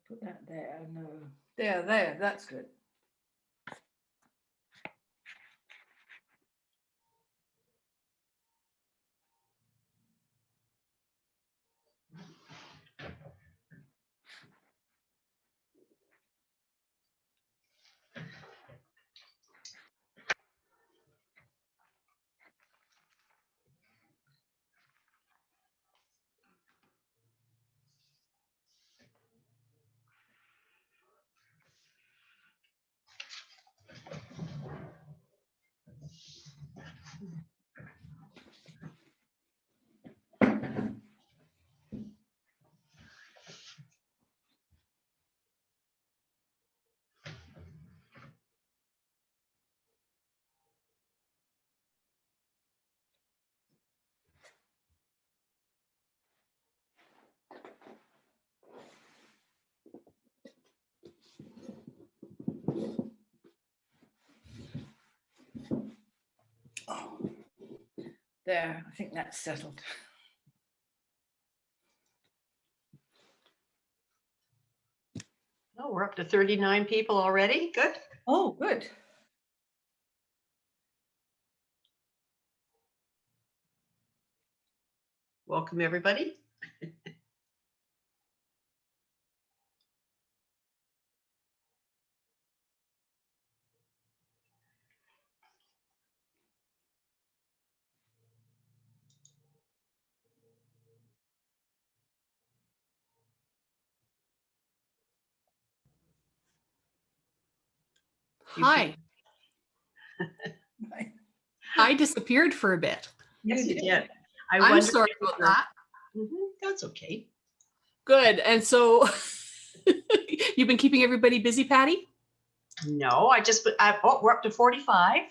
Put that there. No, there. That's good. There, I think that's settled. Oh, we're up to 39 people already. Good. Oh, good. Welcome, everybody. Hi. I disappeared for a bit. Yes, you did. I'm sorry about that. That's okay. Good. And so you've been keeping everybody busy, Patty? No, we're up to 45.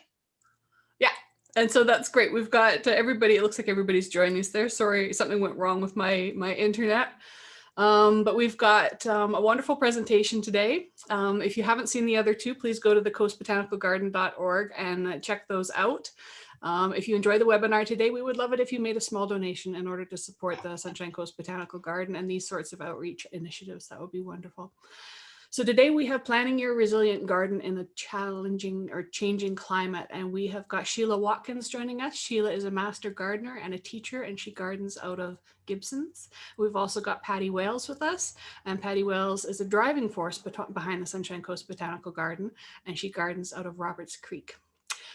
Yeah. And so that's great. We've got everybody. It looks like everybody's joining us there. Sorry, something went wrong with my internet. But we've got a wonderful presentation today. If you haven't seen the other two, please go to the coastbotanicalgarden.org and check those out. If you enjoy the webinar today, we would love it if you made a small donation in order to support the Sunshine Coast Botanical Garden and these sorts of outreach initiatives. That would be wonderful. So today we have Planning Your Resilient Garden in a Challenging or Changing Climate, and we have got Sheila Watkins joining us. Sheila is a master gardener and a teacher, and she gardens out of Gibsons. We've also got Paddy Wales with us, and Paddy Wales is a driving force behind the Sunshine Coast Botanical Garden, and she gardens out of Roberts Creek.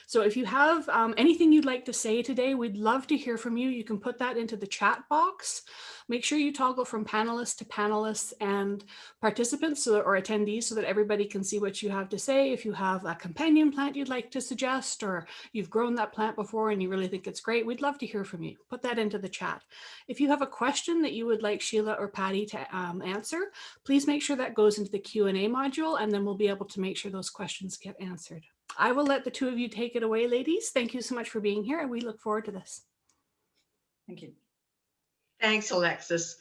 So if you have anything you'd like to say today, we'd love to hear from you. You can put that into the chat box. Make sure you toggle from panelists to panelists and participants or attendees so that everybody can see what you have to say. If you have a companion plant you'd like to suggest, or you've grown that plant before and you really think it's great, we'd love to hear from you. Put that into the chat. If you have a question that you would like Sheila or Patty to answer, please make sure that goes into the Q&A module, and then we'll be able to make sure those questions get answered. I will let the two of you take it away, ladies. Thank you so much for being here, and we look forward to this. Thank you. Thanks, Alexis.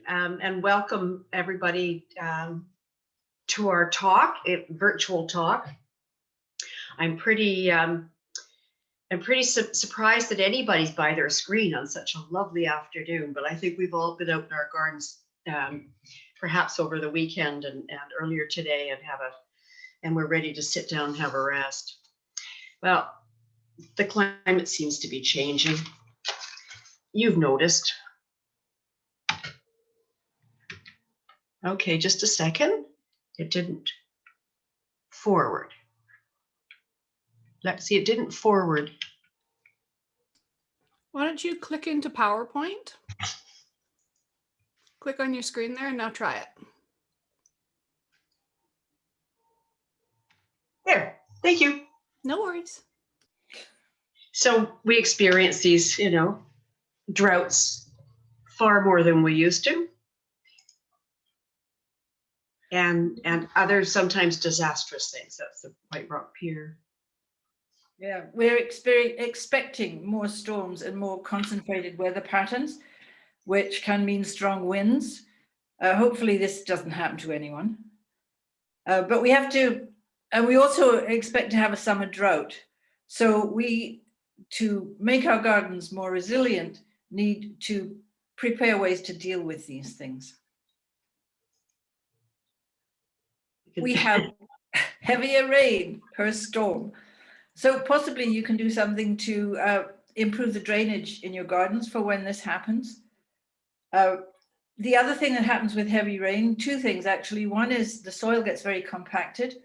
And welcome everybody to our talk, virtual talk. I'm pretty surprised that anybody's by their screen on such a lovely afternoon, but I think we've all been out in our gardens perhaps over the weekend and earlier today and we're ready to sit down and have a rest. Well, the climate seems to be changing. You've noticed. Okay, just a second. It didn't forward. Let's see, it didn't forward. Why don't you click into PowerPoint? Click on your screen there and now try it. There, thank you. No worries. So we experience these, droughts far more than we used to. And other sometimes disastrous things. That's the White Rock Pier. Yeah, we're expecting more storms and more concentrated weather patterns, which can mean strong winds. Hopefully this doesn't happen to anyone. But we have to, and we also expect to have a summer drought. So to make our gardens more resilient, need to prepare ways to deal with these things. we have heavier rain per storm. So possibly you can do something to improve the drainage in your gardens for when this happens. The other thing that happens with heavy rain, two things actually. One is the soil gets very compacted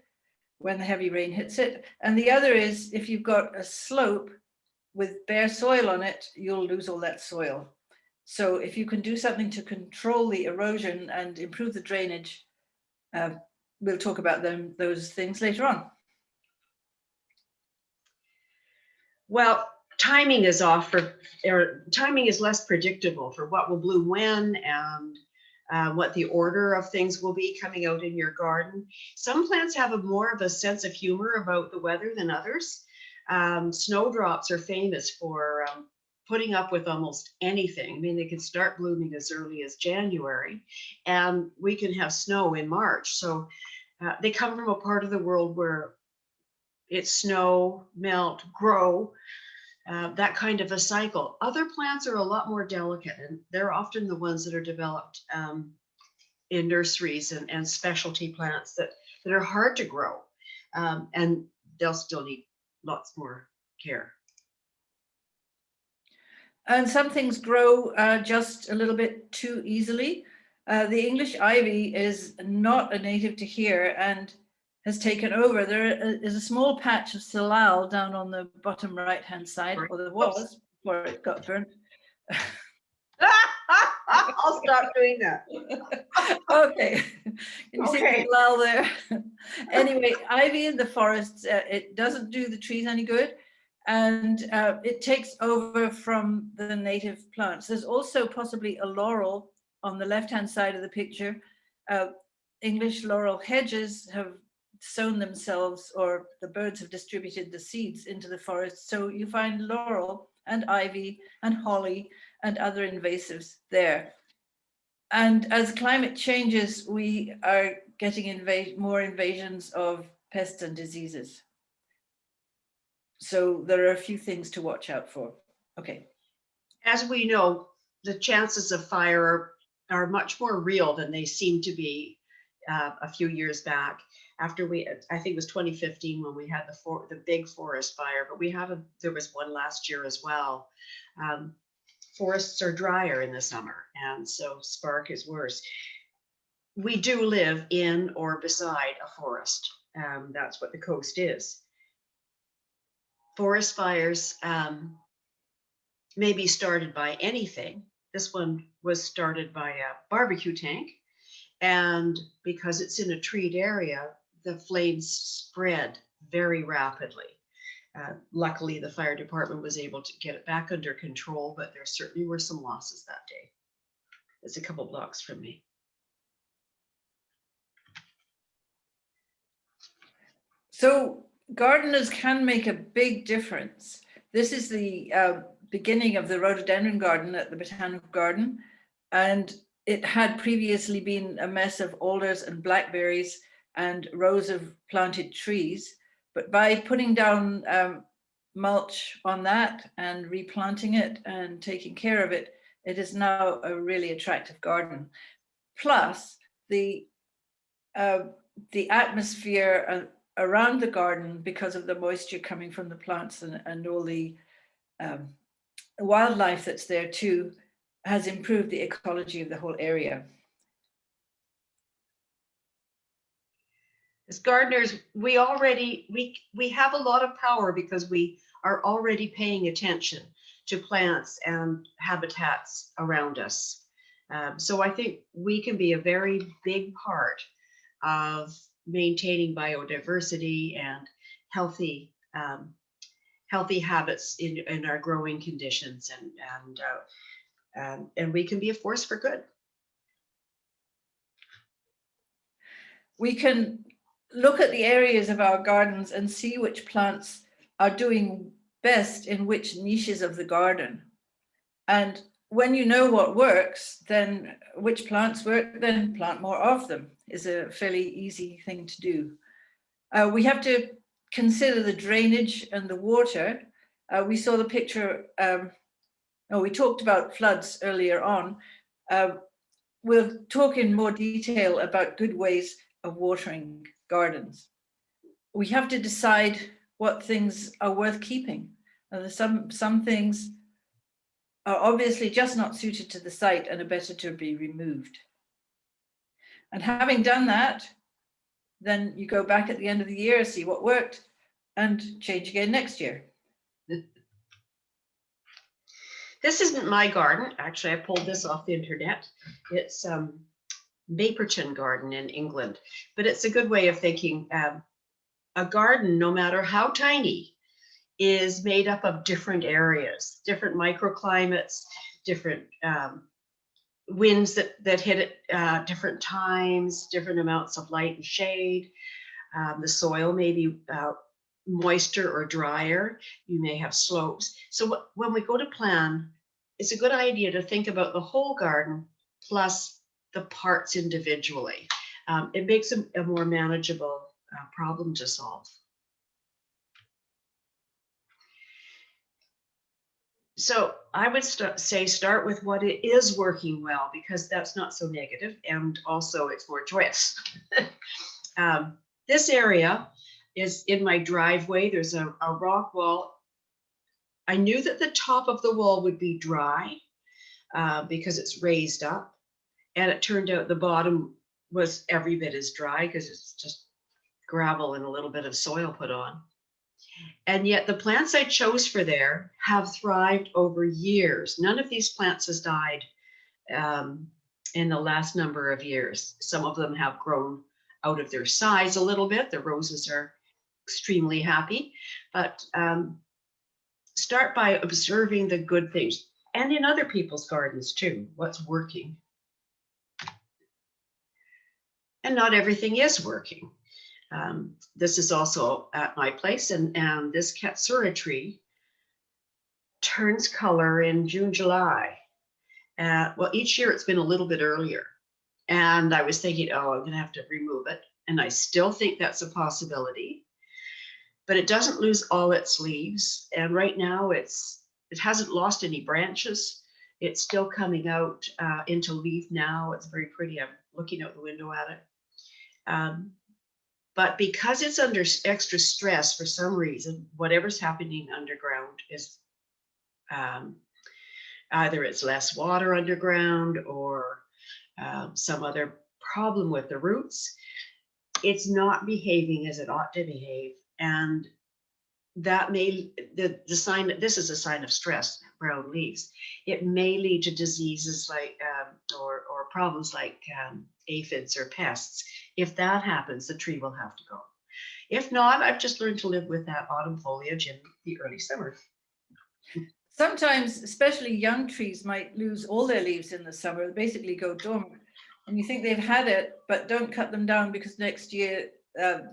when the heavy rain hits it. And the other is if you've got a slope with bare soil on it, you'll lose all that soil. So if you can do something to control the erosion and improve the drainage, we'll talk about those things later on. Well, timing is off or timing is less predictable for what will bloom when and what the order of things will be coming out in your garden. Some plants have more of a sense of humor about the weather than others. Snowdrops are famous for putting up with almost anything. I mean, they can start blooming as early as January, and we can have snow in March. So they come from a part of the world where it's snow, melt, grow, that kind of a cycle. Other plants are a lot more delicate, and they're often the ones that are developed in nurseries and specialty plants that are hard to grow, and they'll still need lots more care. And some things grow just a little bit too easily. The English ivy is not a native to here and has taken over. There is a small patch of salal down on the bottom right-hand side, or there was before it got burnt. I'll stop doing that. Okay. Can you see the salal there? Anyway, ivy in the forests, it doesn't do the trees any good, and it takes over from the native plants. There's also possibly a laurel on the left-hand side of the picture. English laurel hedges have sown themselves, or the birds have distributed the seeds into the forest. So you find laurel and ivy and holly and other invasives there. And as climate changes, we are getting more invasions of pests and diseases. So there are a few things to watch out for. Okay. As we know, the chances of fire are much more real than they seem to be a few years back. After I think it was 2015 when we had the big forest fire, but there was one last year as well. Forests are drier in the summer, and so spark is worse. We do live in or beside a forest. That's what the coast is. Forest fires may be started by anything. This one was started by a barbecue tank, and because it's in a treed area, the flames spread very rapidly. Luckily, the fire department was able to get it back under control, but there certainly were some losses that day. It's a couple blocks from me. So gardeners can make a big difference. This is the beginning of the rhododendron garden at the Botanical Garden, and it had previously been a mess of alders and blackberries and rows of planted trees. But by putting down mulch on that and replanting it and taking care of it, it is now a really attractive garden. Plus, the atmosphere around the garden, because of the moisture coming from the plants and all the wildlife that's there too, has improved the ecology of the whole area. As gardeners, we have a lot of power because we are already paying attention to plants and habitats around us. So I think we can be a very big part of maintaining biodiversity and healthy habits in our growing conditions, and we can be a force for good. We can look at the areas of our gardens and see which plants are doing best in which niches of the garden. And when you know what works, then which plants work, then plant more of them is a fairly easy thing to do. We have to consider the drainage and the water. We saw the picture, we talked about floods earlier on. We'll talk in more detail about good ways of watering gardens. We have to decide what things are worth keeping. Some things are obviously just not suited to the site and are better to be removed. And having done that, then you go back at the end of the year, see what worked, and change again next year. This isn't my garden. Actually, I pulled this off the internet. It's Maperton Garden in England, but it's a good way of thinking. A garden, no matter how tiny, is made up of different areas, different microclimates, different winds that hit at different times, different amounts of light and shade. The soil may be moister or drier. You may have slopes. So when we go to plan, it's a good idea to think about the whole garden plus the parts individually. It makes a more manageable problem to solve. So I would start with what it is working well, because that's not so negative, and also it's more joyous. This area is in my driveway. There's a rock wall. I knew that the top of the wall would be dry because it's raised up, and it turned out the bottom was every bit as dry because it's just gravel and a little bit of soil put on. And yet the plants I chose for there have thrived over years. None of these plants has died in the last number of years. Some of them have grown out of their size a little bit. The roses are extremely happy, but start by observing the good things, and in other people's gardens too, what's working. And not everything is working. This is also at my place, and this Katsura tree turns color in June, July. Well, each year it's been a little bit earlier. And I was thinking, oh, I'm gonna have to remove it. And I still think that's a possibility, but it doesn't lose all its leaves. And right now it hasn't lost any branches. It's still coming out into leaf now. It's very pretty. I'm looking out the window at it. But because it's under extra stress for some reason, whatever's happening underground is either it's less water underground or some other problem with the roots. It's not behaving as it ought to behave. And that may, the sign that this is a sign of stress, brown leaves. It may lead to diseases like, or problems like aphids or pests. If that happens, the tree will have to go. If not, I've just learned to live with that autumn foliage in the early summer. Sometimes, especially young trees might lose all their leaves in the summer, basically go dormant. And you think they've had it, but don't cut them down, because next year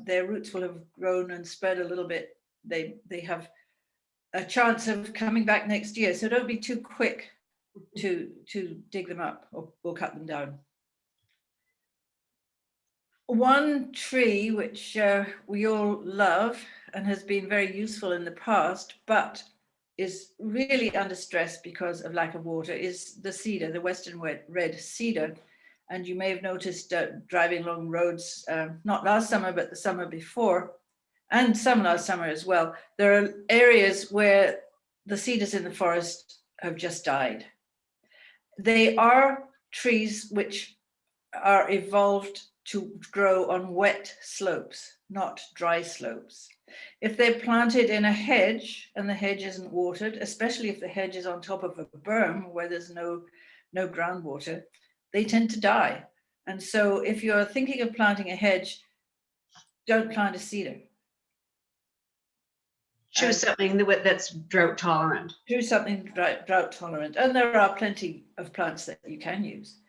their roots will have grown and spread a little bit. They have a chance of coming back next year. So don't be too quick to dig them up or cut them down. One tree which we all love and has been very useful in the past, but is really under stress because of lack of water, is the cedar, the western red cedar. And you may have noticed driving along roads, not last summer, but the summer before, and some last summer as well, there are areas where the cedars in the forest have just died. They are trees which are evolved to grow on wet slopes, not dry slopes. If they're planted in a hedge and the hedge isn't watered, especially if the hedge is on top of a berm where there's no groundwater, they tend to die. And so if you're thinking of planting a hedge, don't plant a cedar. Choose something that's drought tolerant. Choose something drought tolerant. And there are plenty of plants that you can use.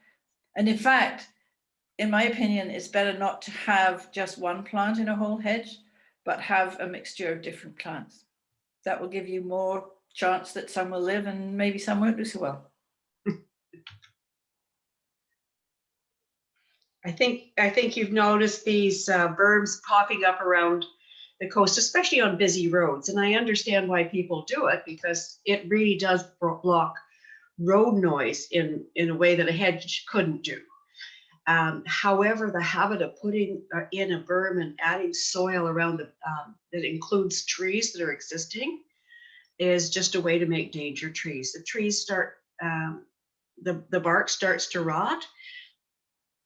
And in fact, in my opinion, it's better not to have just one plant in a whole hedge, but have a mixture of different plants. That will give you more chance that some will live and maybe some won't do so well. I think you've noticed these berms popping up around the coast, especially on busy roads. And I understand why people do it, because it really does block road noise in a way that a hedge couldn't do. However, the habit of putting in a berm and adding soil around that includes trees that are existing is just a way to make danger trees. The trees start, the bark starts to rot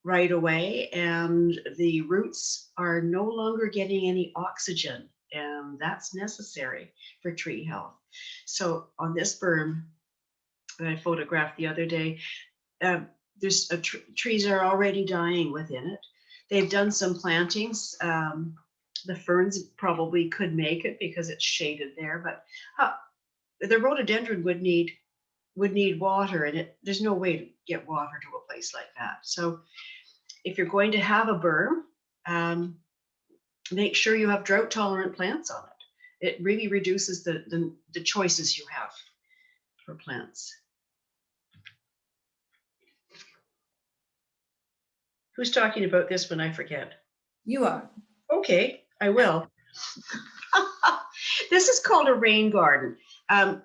right away, and the roots are no longer getting any oxygen, and that's necessary for tree health. So on this berm that I photographed the other day, there's trees are already dying within it. They've done some plantings. The ferns probably could make it because it's shaded there, but the rhododendron would need water, and there's no way to get water to a place like that. So if you're going to have a berm, make sure you have drought tolerant plants on it. It really reduces the choices you have for plants. Who's talking about this when I forget? You are. Okay, I will. This is called a rain garden. And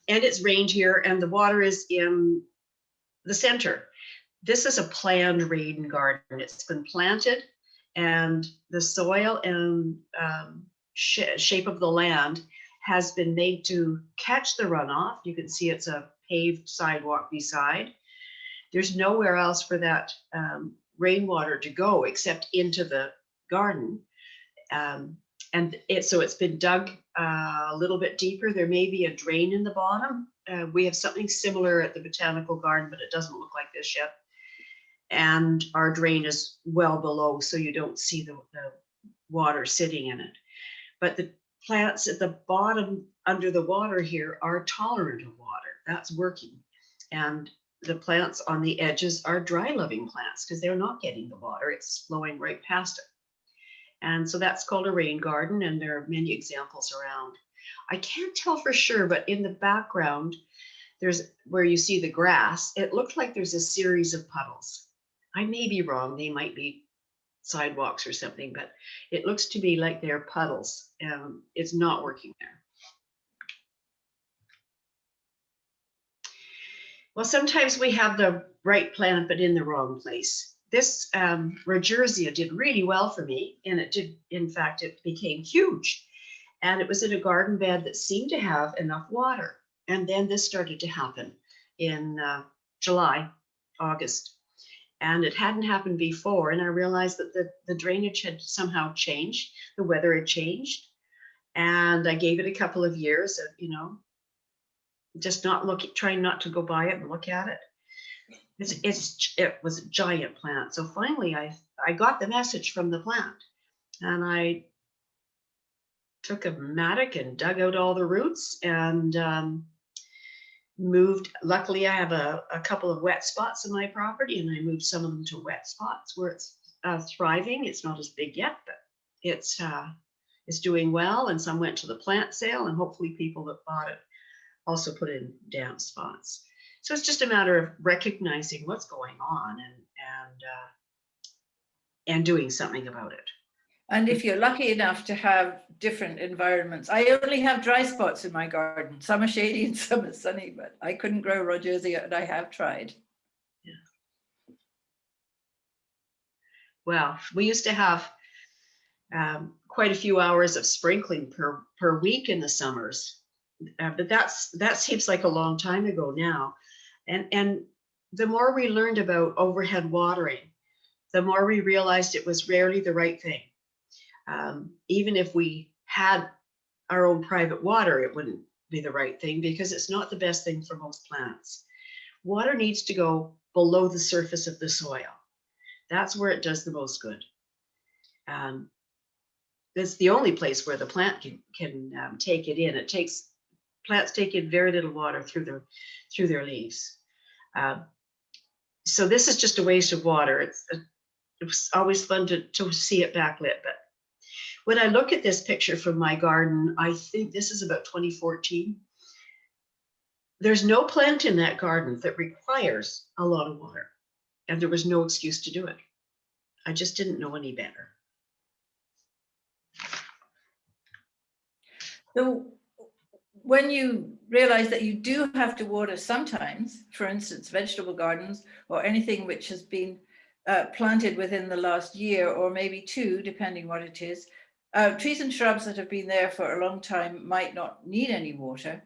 it's rained here, and the water is in the center. This is a planned rain garden. It's been planted, and the soil and shape of the land has been made to catch the runoff. You can see it's a paved sidewalk beside. There's nowhere else for that rainwater to go except into the garden. And so it's been dug a little bit deeper. There may be a drain in the bottom. We have something similar at the Botanical Garden, but it doesn't look like this yet. And our drain is well below, so you don't see the water sitting in it. But the plants at the bottom under the water here are tolerant of water. That's working. And the plants on the edges are dry loving plants because they're not getting the water. It's flowing right past it. And so that's called a rain garden, and there are many examples around. I can't tell for sure, but in the background, there's where you see the grass, it looked like there's a series of puddles. I may be wrong, they might be sidewalks or something, but it looks to me like they're puddles. It's not working there. Well, sometimes we have the right plant, but in the wrong place. This Regerzia did really well for me, and it did, in fact, it became huge. And it was in a garden bed that seemed to have enough water. And then this started to happen in July, August. And it hadn't happened before. And I realized that the drainage had somehow changed. The weather had changed. And I gave it a couple of years of, just trying not to go by it and look at it. It was a giant plant. So finally I got the message from the plant, and I took a mattock and dug out all the roots and moved. Luckily I have a couple of wet spots in my property, and I moved some of them to wet spots where it's thriving. It's not as big yet, but it's doing well. And some went to the plant sale, and hopefully people that bought it also put in damp spots. So it's just a matter of recognizing what's going on and doing something about it. And if you're lucky enough to have different environments, I only have dry spots in my garden. Some are shady and some are sunny, but I couldn't grow Regerzia, and I have tried. Yeah. Well, we used to have quite a few hours of sprinkling per week in the summers, but that seems like a long time ago now. And the more we learned about overhead watering, the more we realized it was rarely the right thing. Even if we had our own private water, it wouldn't be the right thing because it's not the best thing for most plants. Water needs to go below the surface of the soil. That's where it does the most good. That's the only place where the plant can take it in. Plants take in very little water through their leaves. So this is just a waste of water. It was always fun to see it backlit. But when I look at this picture from my garden, I think this is about 2014. There's no plant in that garden that requires a lot of water, and there was no excuse to do it. I just didn't know any better. So when you realize that you do have to water sometimes, for instance, vegetable gardens or anything which has been planted within the last year or maybe 2, depending what it is. Trees and shrubs that have been there for a long time might not need any water.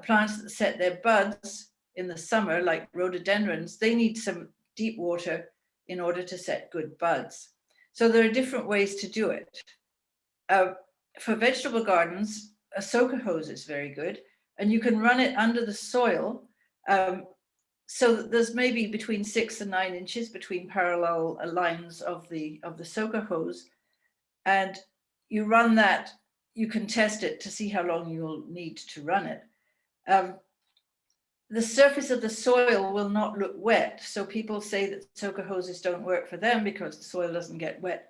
Plants that set their buds in the summer, like rhododendrons, they need some deep water in order to set good buds. So there are different ways to do it. For vegetable gardens, a soaker hose is very good, and you can run it under the soil. So that there's maybe between 6 and 9 inches between parallel lines of the soaker hose, and you run that. You can test it to see how long you'll need to run it. The surface of the soil will not look wet, so people say that soaker hoses don't work for them because the soil doesn't get wet.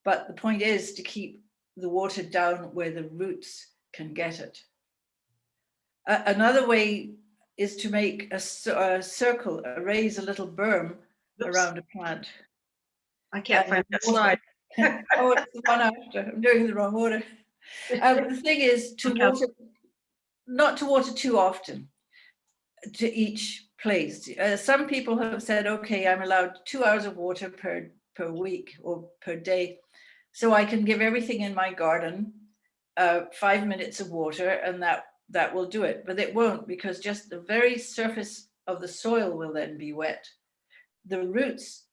But the point is to keep the water down where the roots can get it. Another way is to make a circle, raise a little berm around a plant. I can't find that slide. Oh, it's the one after. I'm doing the wrong order. The thing is to water, not to water too often to each place. Some people have said, okay, I'm allowed 2 hours of water per week or per day. So I can give everything in my garden 5 minutes of water, and that will do it. But it won't, because just the very surface of the soil will then be wet. The roots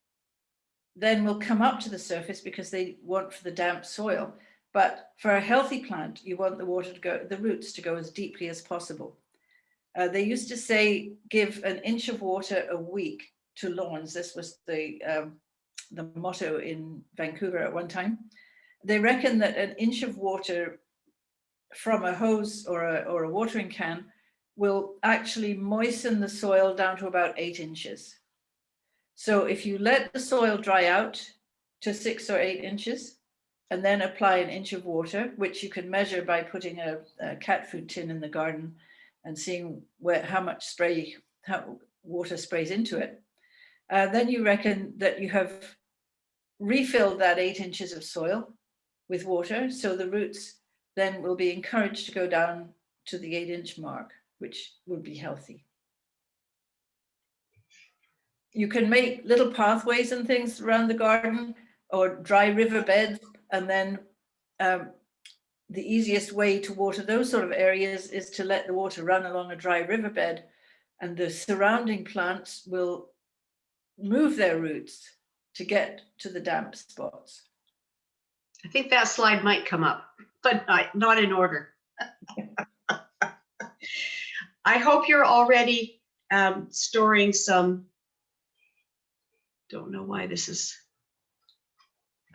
then will come up to the surface because they want for the damp soil. But for a healthy plant, you want the water to go, the roots to go as deeply as possible. They used to say, give an inch of water a week to lawns. This was the motto in Vancouver at one time. They reckon that an inch of water from a hose or a watering can will actually moisten the soil down to about 8 inches. So if you let the soil dry out to 6 or 8 inches, and then apply an inch of water, which you can measure by putting a cat food tin in the garden and seeing how much water sprays into it, then you reckon that you have refilled that 8 inches of soil with water, so the roots then will be encouraged to go down to the 8-inch mark, which would be healthy. You can make little pathways and things around the garden or dry river beds, and then the easiest way to water those sort of areas is to let the water run along a dry riverbed, and the surrounding plants will move their roots to get to the damp spots. I think that slide might come up, but not in order. I hope you're already storing some. Don't know why this is.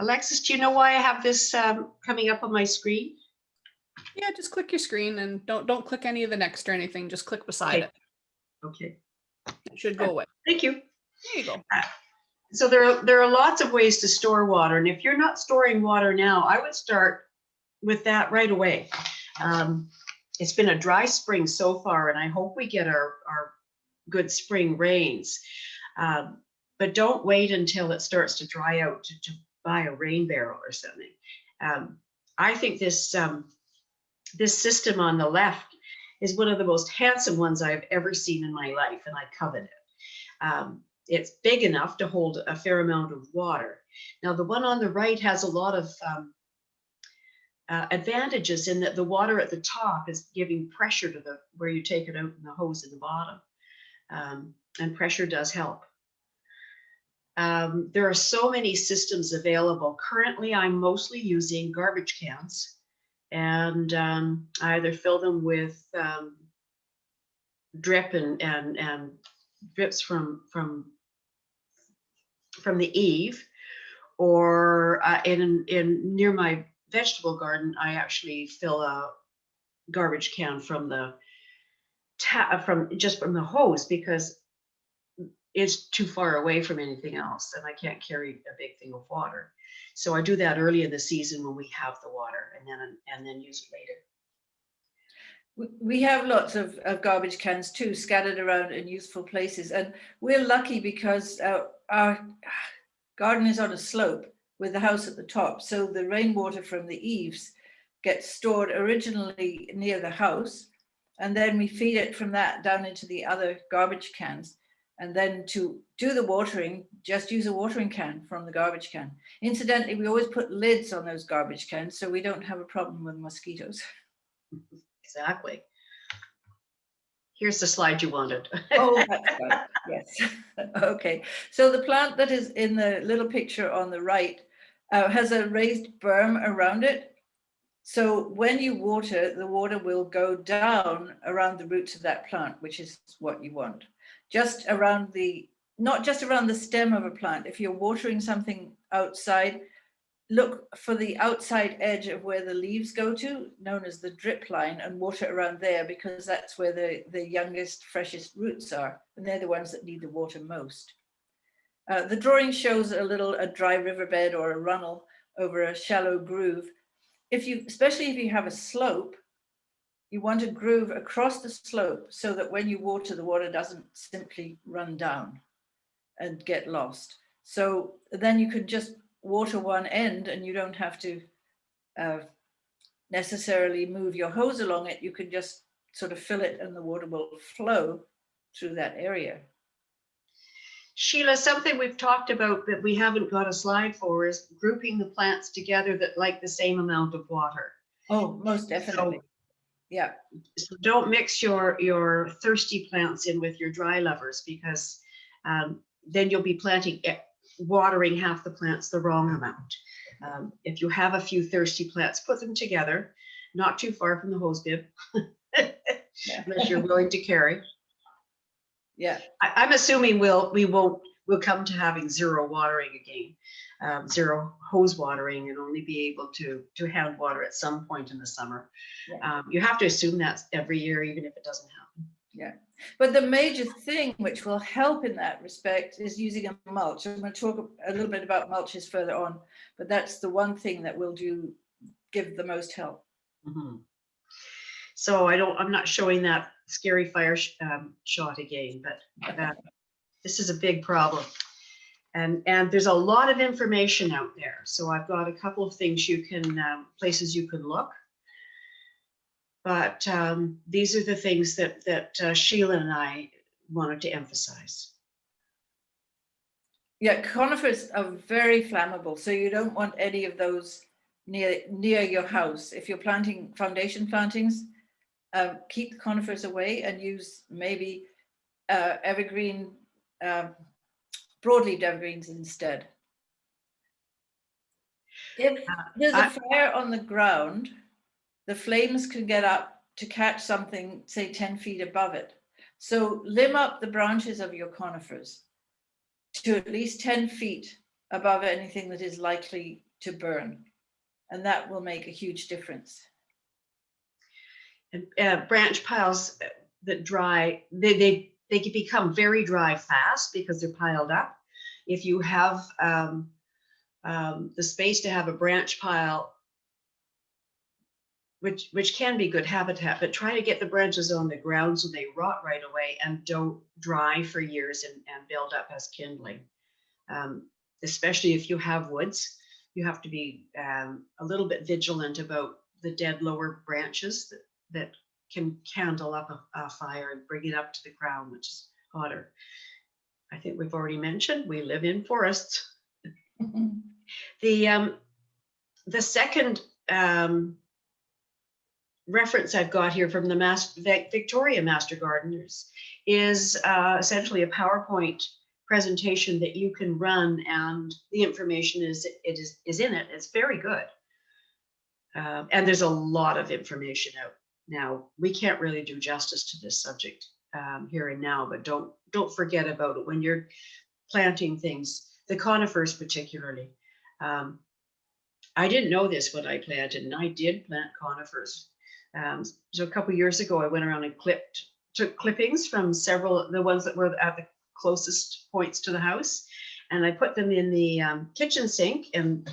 Alexis, do you know why I have this coming up on my screen? Yeah, just click your screen and don't click any of the next or anything. Just click beside it. Okay. It should go away. Thank you. There you go. So there are lots of ways to store water, and if you're not storing water now, I would start with that right away. It's been a dry spring so far, and I hope we get our good spring rains. But don't wait until it starts to dry out to buy a rain barrel or something. I think this system on the left is one of the most handsome ones I've ever seen in my life, and I covet it. It's big enough to hold a fair amount of water. Now, the one on the right has a lot of advantages in that the water at the top is giving pressure to where you take it out in the hose in the bottom, and pressure does help. There are so many systems available. Currently, I'm mostly using garbage cans, and I either fill them with drip and drips from the eave, or in near my vegetable garden, I actually fill a garbage can from the from the hose, because it's too far away from anything else and I can't carry a big thing of water. So I do that early in the season when we have the water, and then use it later. We have lots of garbage cans too, scattered around in useful places, and we're lucky because our garden is on a slope with the house at the top, so the rainwater from the eaves gets stored originally near the house, and then we feed it from that down into the other garbage cans. And then to do the watering, just use a watering can from the garbage can. Incidentally, we always put lids on those garbage cans so we don't have a problem with mosquitoes. Exactly. Here's the slide you wanted. Oh, that's right. Yes. Okay. So the plant that is in the little picture on the right has a raised berm around it. So when you water, the water will go down around the roots of that plant, which is what you want. Just around the, not just around the stem of a plant. If you're watering something outside, look for the outside edge of where the leaves go to, known as the drip line, and water around there, because that's where the youngest, freshest roots are. And they're the ones that need the water most. The drawing shows a dry riverbed or a runnel over a shallow groove. Especially if you have a slope, you want to groove across the slope so that when you water, the water doesn't simply run down and get lost. So then you could just water one end and you don't have to necessarily move your hose along it. You can just sort of fill it and the water will flow through that area. Sheila, something we've talked about that we haven't got a slide for is grouping the plants together that like the same amount of water. Oh, most definitely. Yeah. So don't mix your thirsty plants in with your dry lovers, because then you'll be watering half the plants the wrong amount. If you have a few thirsty plants, put them together, not too far from the hose bib, unless you're willing to carry. Yeah. I'm assuming we'll come to having zero watering again, zero hose watering, and only be able to hand water at some point in the summer. Yeah. You have to assume that's every year, even if it doesn't happen. Yeah. But the major thing which will help in that respect is using a mulch. I'm going to talk a little bit about mulches further on, but that's the one thing that will give the most help. Mm-hmm. So I'm not showing that scary fire shot again, but this is a big problem. And there's a lot of information out there. So I've got a couple of things places you can look. But these are the things that Sheila and I wanted to emphasize. Yeah, conifers are very flammable. So you don't want any of those near your house. If you're planting foundation plantings, keep the conifers away and use maybe evergreen, broadleaf evergreens instead. If there's a fire on the ground, the flames can get up to catch something, say 10 feet above it. So limb up the branches of your conifers to at least 10 feet above anything that is likely to burn. And that will make a huge difference. And branch piles that dry, they can become very dry fast because they're piled up. If you have the space to have a branch pile, which can be good habitat, but try to get the branches on the ground so they rot right away and don't dry for years and build up as kindling. Especially if you have woods, you have to be a little bit vigilant about the dead lower branches that can kindle up a fire and bring it up to the ground, which is hotter. I think we've already mentioned we live in forests. The second reference I've got here from the Victoria Master Gardeners is essentially a PowerPoint presentation that you can run, and the information is in it. It's very good, and there's a lot of information out now. We can't really do justice to this subject here and now, but don't forget about it when you're planting things, the conifers particularly. I didn't know this when I planted, and I did plant conifers. So a couple of years ago, I went around and took clippings from several of the ones that were at the closest points to the house, and I put them in the kitchen sink and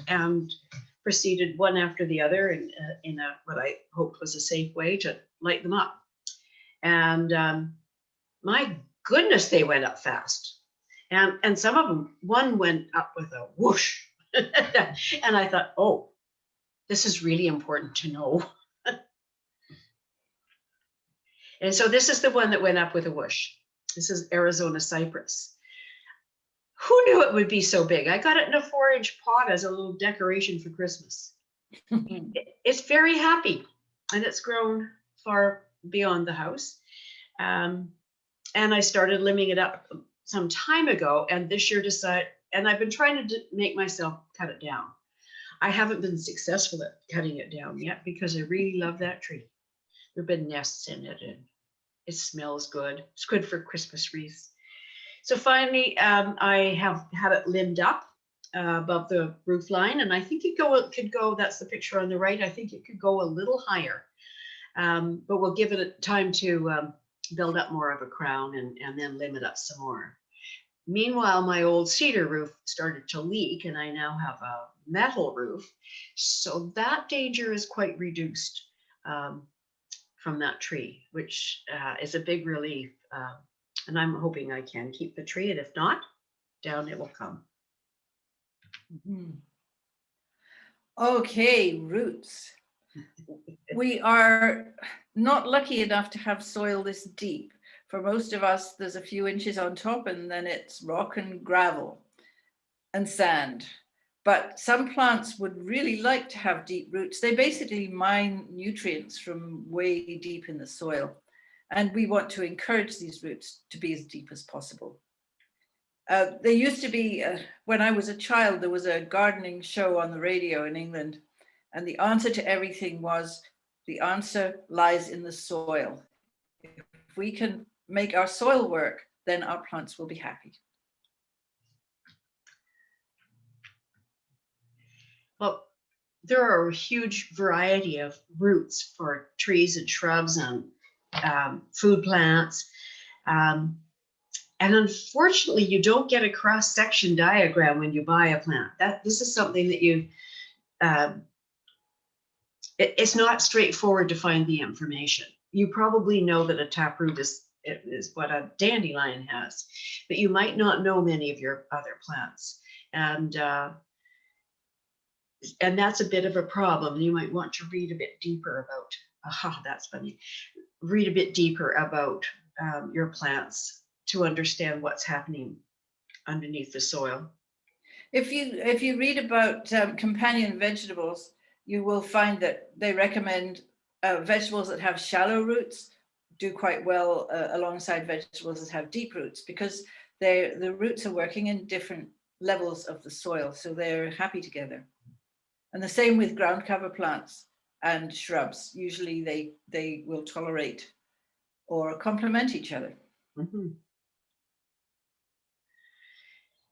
proceeded one after the other in what I hoped was a safe way to light them up. And my goodness, they went up fast. And some of them, one went up with a whoosh. And I thought, oh, this is really important to know. And so this is the one that went up with a whoosh. This is Arizona cypress. Who knew it would be so big? I got it in a 4-inch pot as a little decoration for Christmas. It's very happy, and it's grown far beyond the house. And I started limbing it up some time ago, and this year and I've been trying to make myself cut it down. I haven't been successful at cutting it down yet because I really love that tree. There have been nests in it, and it smells good. It's good for Christmas wreaths. So finally, I have had it limbed up above the roof line, and I think it could go, that's the picture on the right, I think it could go a little higher, but we'll give it time to build up more of a crown and then limb it up some more. Meanwhile, my old cedar roof started to leak, and I now have a metal roof, so that danger is quite reduced from that tree, which is a big relief. And I'm hoping I can keep the tree, and if not, down it will come. Okay, roots. We are not lucky enough to have soil this deep. For most of us, there's a few inches on top, and then it's rock and gravel and sand. But some plants would really like to have deep roots. They basically mine nutrients from way deep in the soil. And we want to encourage these roots to be as deep as possible. There used to be, when I was a child, there was a gardening show on the radio in England. And the answer to everything was, the answer lies in the soil. If we can make our soil work, then our plants will be happy. Well, there are a huge variety of roots for trees and shrubs and food plants. And unfortunately, you don't get a cross-section diagram when you buy a plant. This is something that it's not straightforward to find the information. You probably know that a taproot is what a dandelion has, but you might not know many of your other plants. And that's a bit of a problem. You might want to read a bit deeper about, that's funny. Read a bit deeper about your plants to understand what's happening underneath the soil. If you read about companion vegetables, you will find that they recommend vegetables that have shallow roots do quite well alongside vegetables that have deep roots, because the roots are working in different levels of the soil, so they're happy together. And the same with ground cover plants and shrubs. Usually they will tolerate or complement each other. Mm-hmm.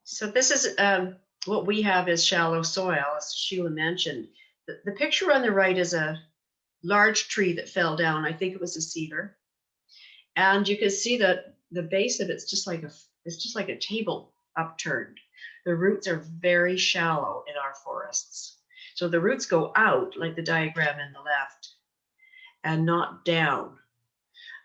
So this is what we have is shallow soil, as Sheila mentioned. The picture on the right is a large tree that fell down. I think it was a cedar. And you can see that the base of it's just like a table upturned. The roots are very shallow in our forests. So the roots go out like the diagram in the left and not down.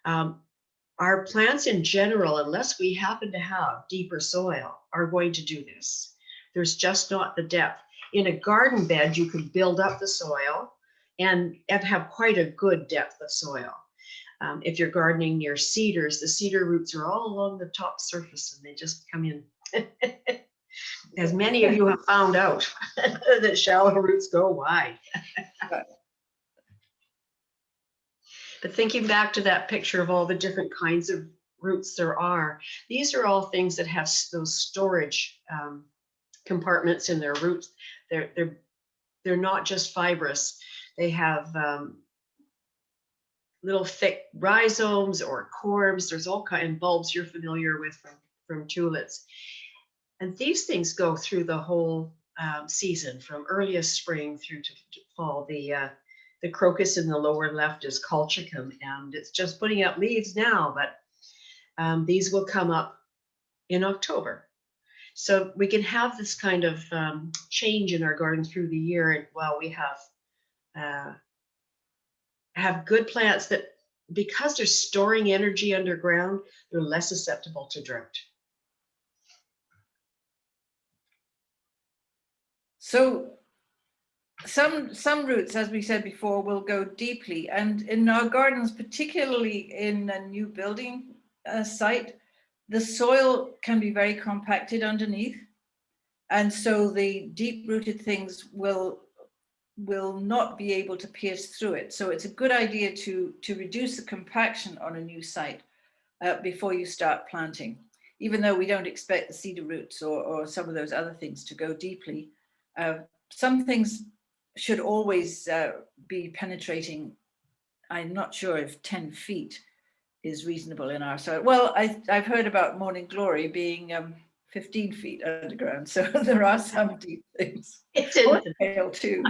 Our plants in general, unless we happen to have deeper soil, are going to do this. There's just not the depth. In a garden bed, you could build up the soil and have quite a good depth of soil. If you're gardening near cedars, the cedar roots are all along the top surface and they just come in. As many of you have found out, that shallow roots go wide. But thinking back to that picture of all the different kinds of roots there are, these are all things that have those storage compartments in their roots. They're not just fibrous. They have little thick rhizomes or corbs. There's all kinds of bulbs you're familiar with from tulips. And these things go through the whole season, from earliest spring through to fall. The crocus in the lower left is colchicum, and it's just putting up leaves now, but these will come up in October. So we can have this kind of change in our garden through the year while we have good plants that, because they're storing energy underground, they're less susceptible to drought. So some roots, as we said before, will go deeply, and in our gardens, particularly in a new building site, the soil can be very compacted underneath. And so the deep-rooted things will not be able to pierce through it. So it's a good idea to reduce the compaction on a new site before you start planting. Even though we don't expect the cedar roots or some of those other things to go deeply, some things should always be penetrating. I'm not sure if 10 feet is reasonable in our soil. Well, I've heard about morning glory being 15 feet underground, so there are some deep things. It's in Pale too.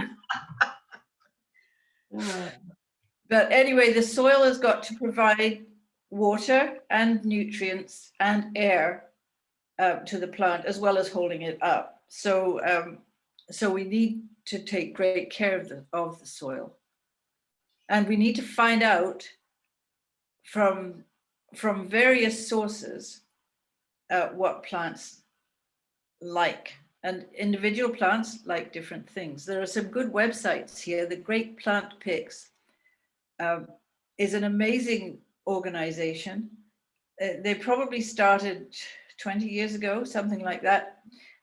But anyway, the soil has got to provide water and nutrients and air to the plant, as well as holding it up. So so we need to take great care of the soil, and we need to find out from various sources what plants like, and individual plants like different things. There are some good websites here. The Great Plant Picks is an amazing organization. They probably started 20 years ago, something like that.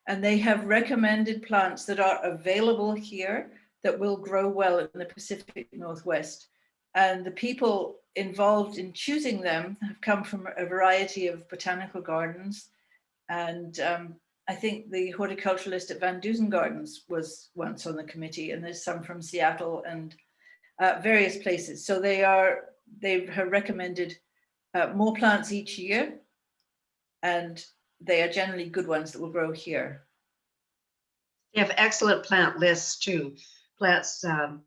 And they have recommended plants that are available here that will grow well in the Pacific Northwest. And the people involved in choosing them have come from a variety of botanical gardens. And I think the horticulturalist at Van Dusen Gardens was once on the committee, and there's some from Seattle and various places. So they have recommended more plants each year, and they are generally good ones that will grow here. They have excellent plant lists too. Plants, they'll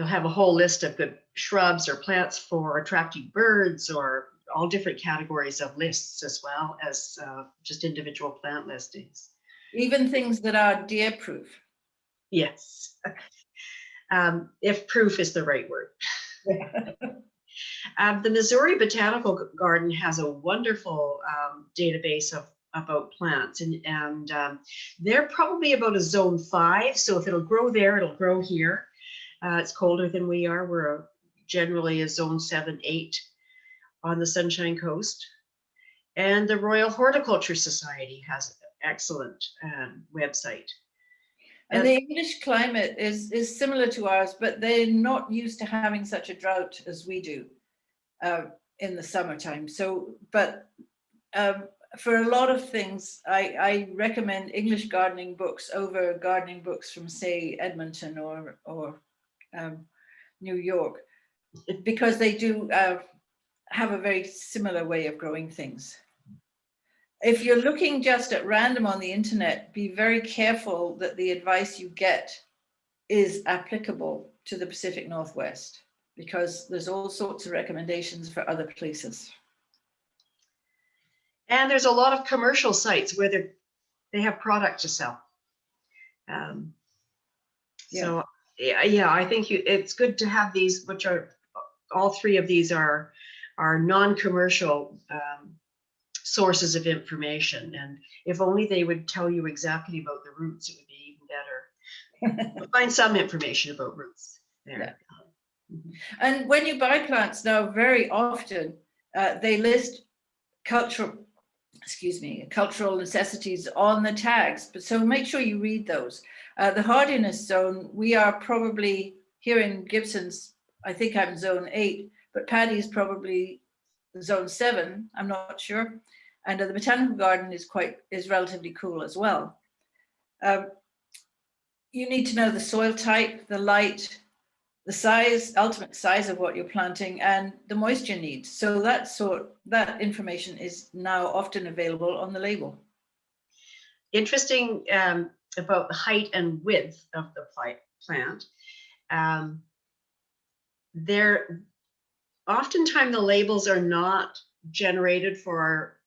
have a whole list of good shrubs or plants for attracting birds, or all different categories of lists, as well as just individual plant listings. Even things that are deer proof. Yes, if proof is the right word. The Missouri Botanical Garden has a wonderful database about plants, and they're probably about a zone 5. So if it'll grow there, it'll grow here. It's colder than we are. We're generally a zone 7, 8 on the Sunshine Coast. And the Royal Horticulture Society has an excellent website. And the English climate is similar to ours, but they're not used to having such a drought as we do in the summertime. So, but for a lot of things, I recommend English gardening books over gardening books from, say, Edmonton or New York, because they do have a very similar way of growing things. If you're looking just at random on the internet, be very careful that the advice you get is applicable to the Pacific Northwest, because there's all sorts of recommendations for other places. And there's a lot of commercial sites where they have product to sell. So yeah, I think it's good to have these, which are all 3 of these are non-commercial sources of information. And if only they would tell you exactly about the roots, it would be even better. You'll find some information about roots there. Yeah. And when you buy plants now, very often they list cultural necessities on the tags, but so make sure you read those. The hardiness zone, we are probably here in Gibsons, I think I'm zone 8, but Paddy's probably zone 7, I'm not sure. And the botanical garden is relatively cool as well. You need to know the soil type, the light, the size, ultimate size of what you're planting, and the moisture needs. So that information is now often available on the label. Interesting about the height and width of the plant. Oftentimes the labels are not generated for our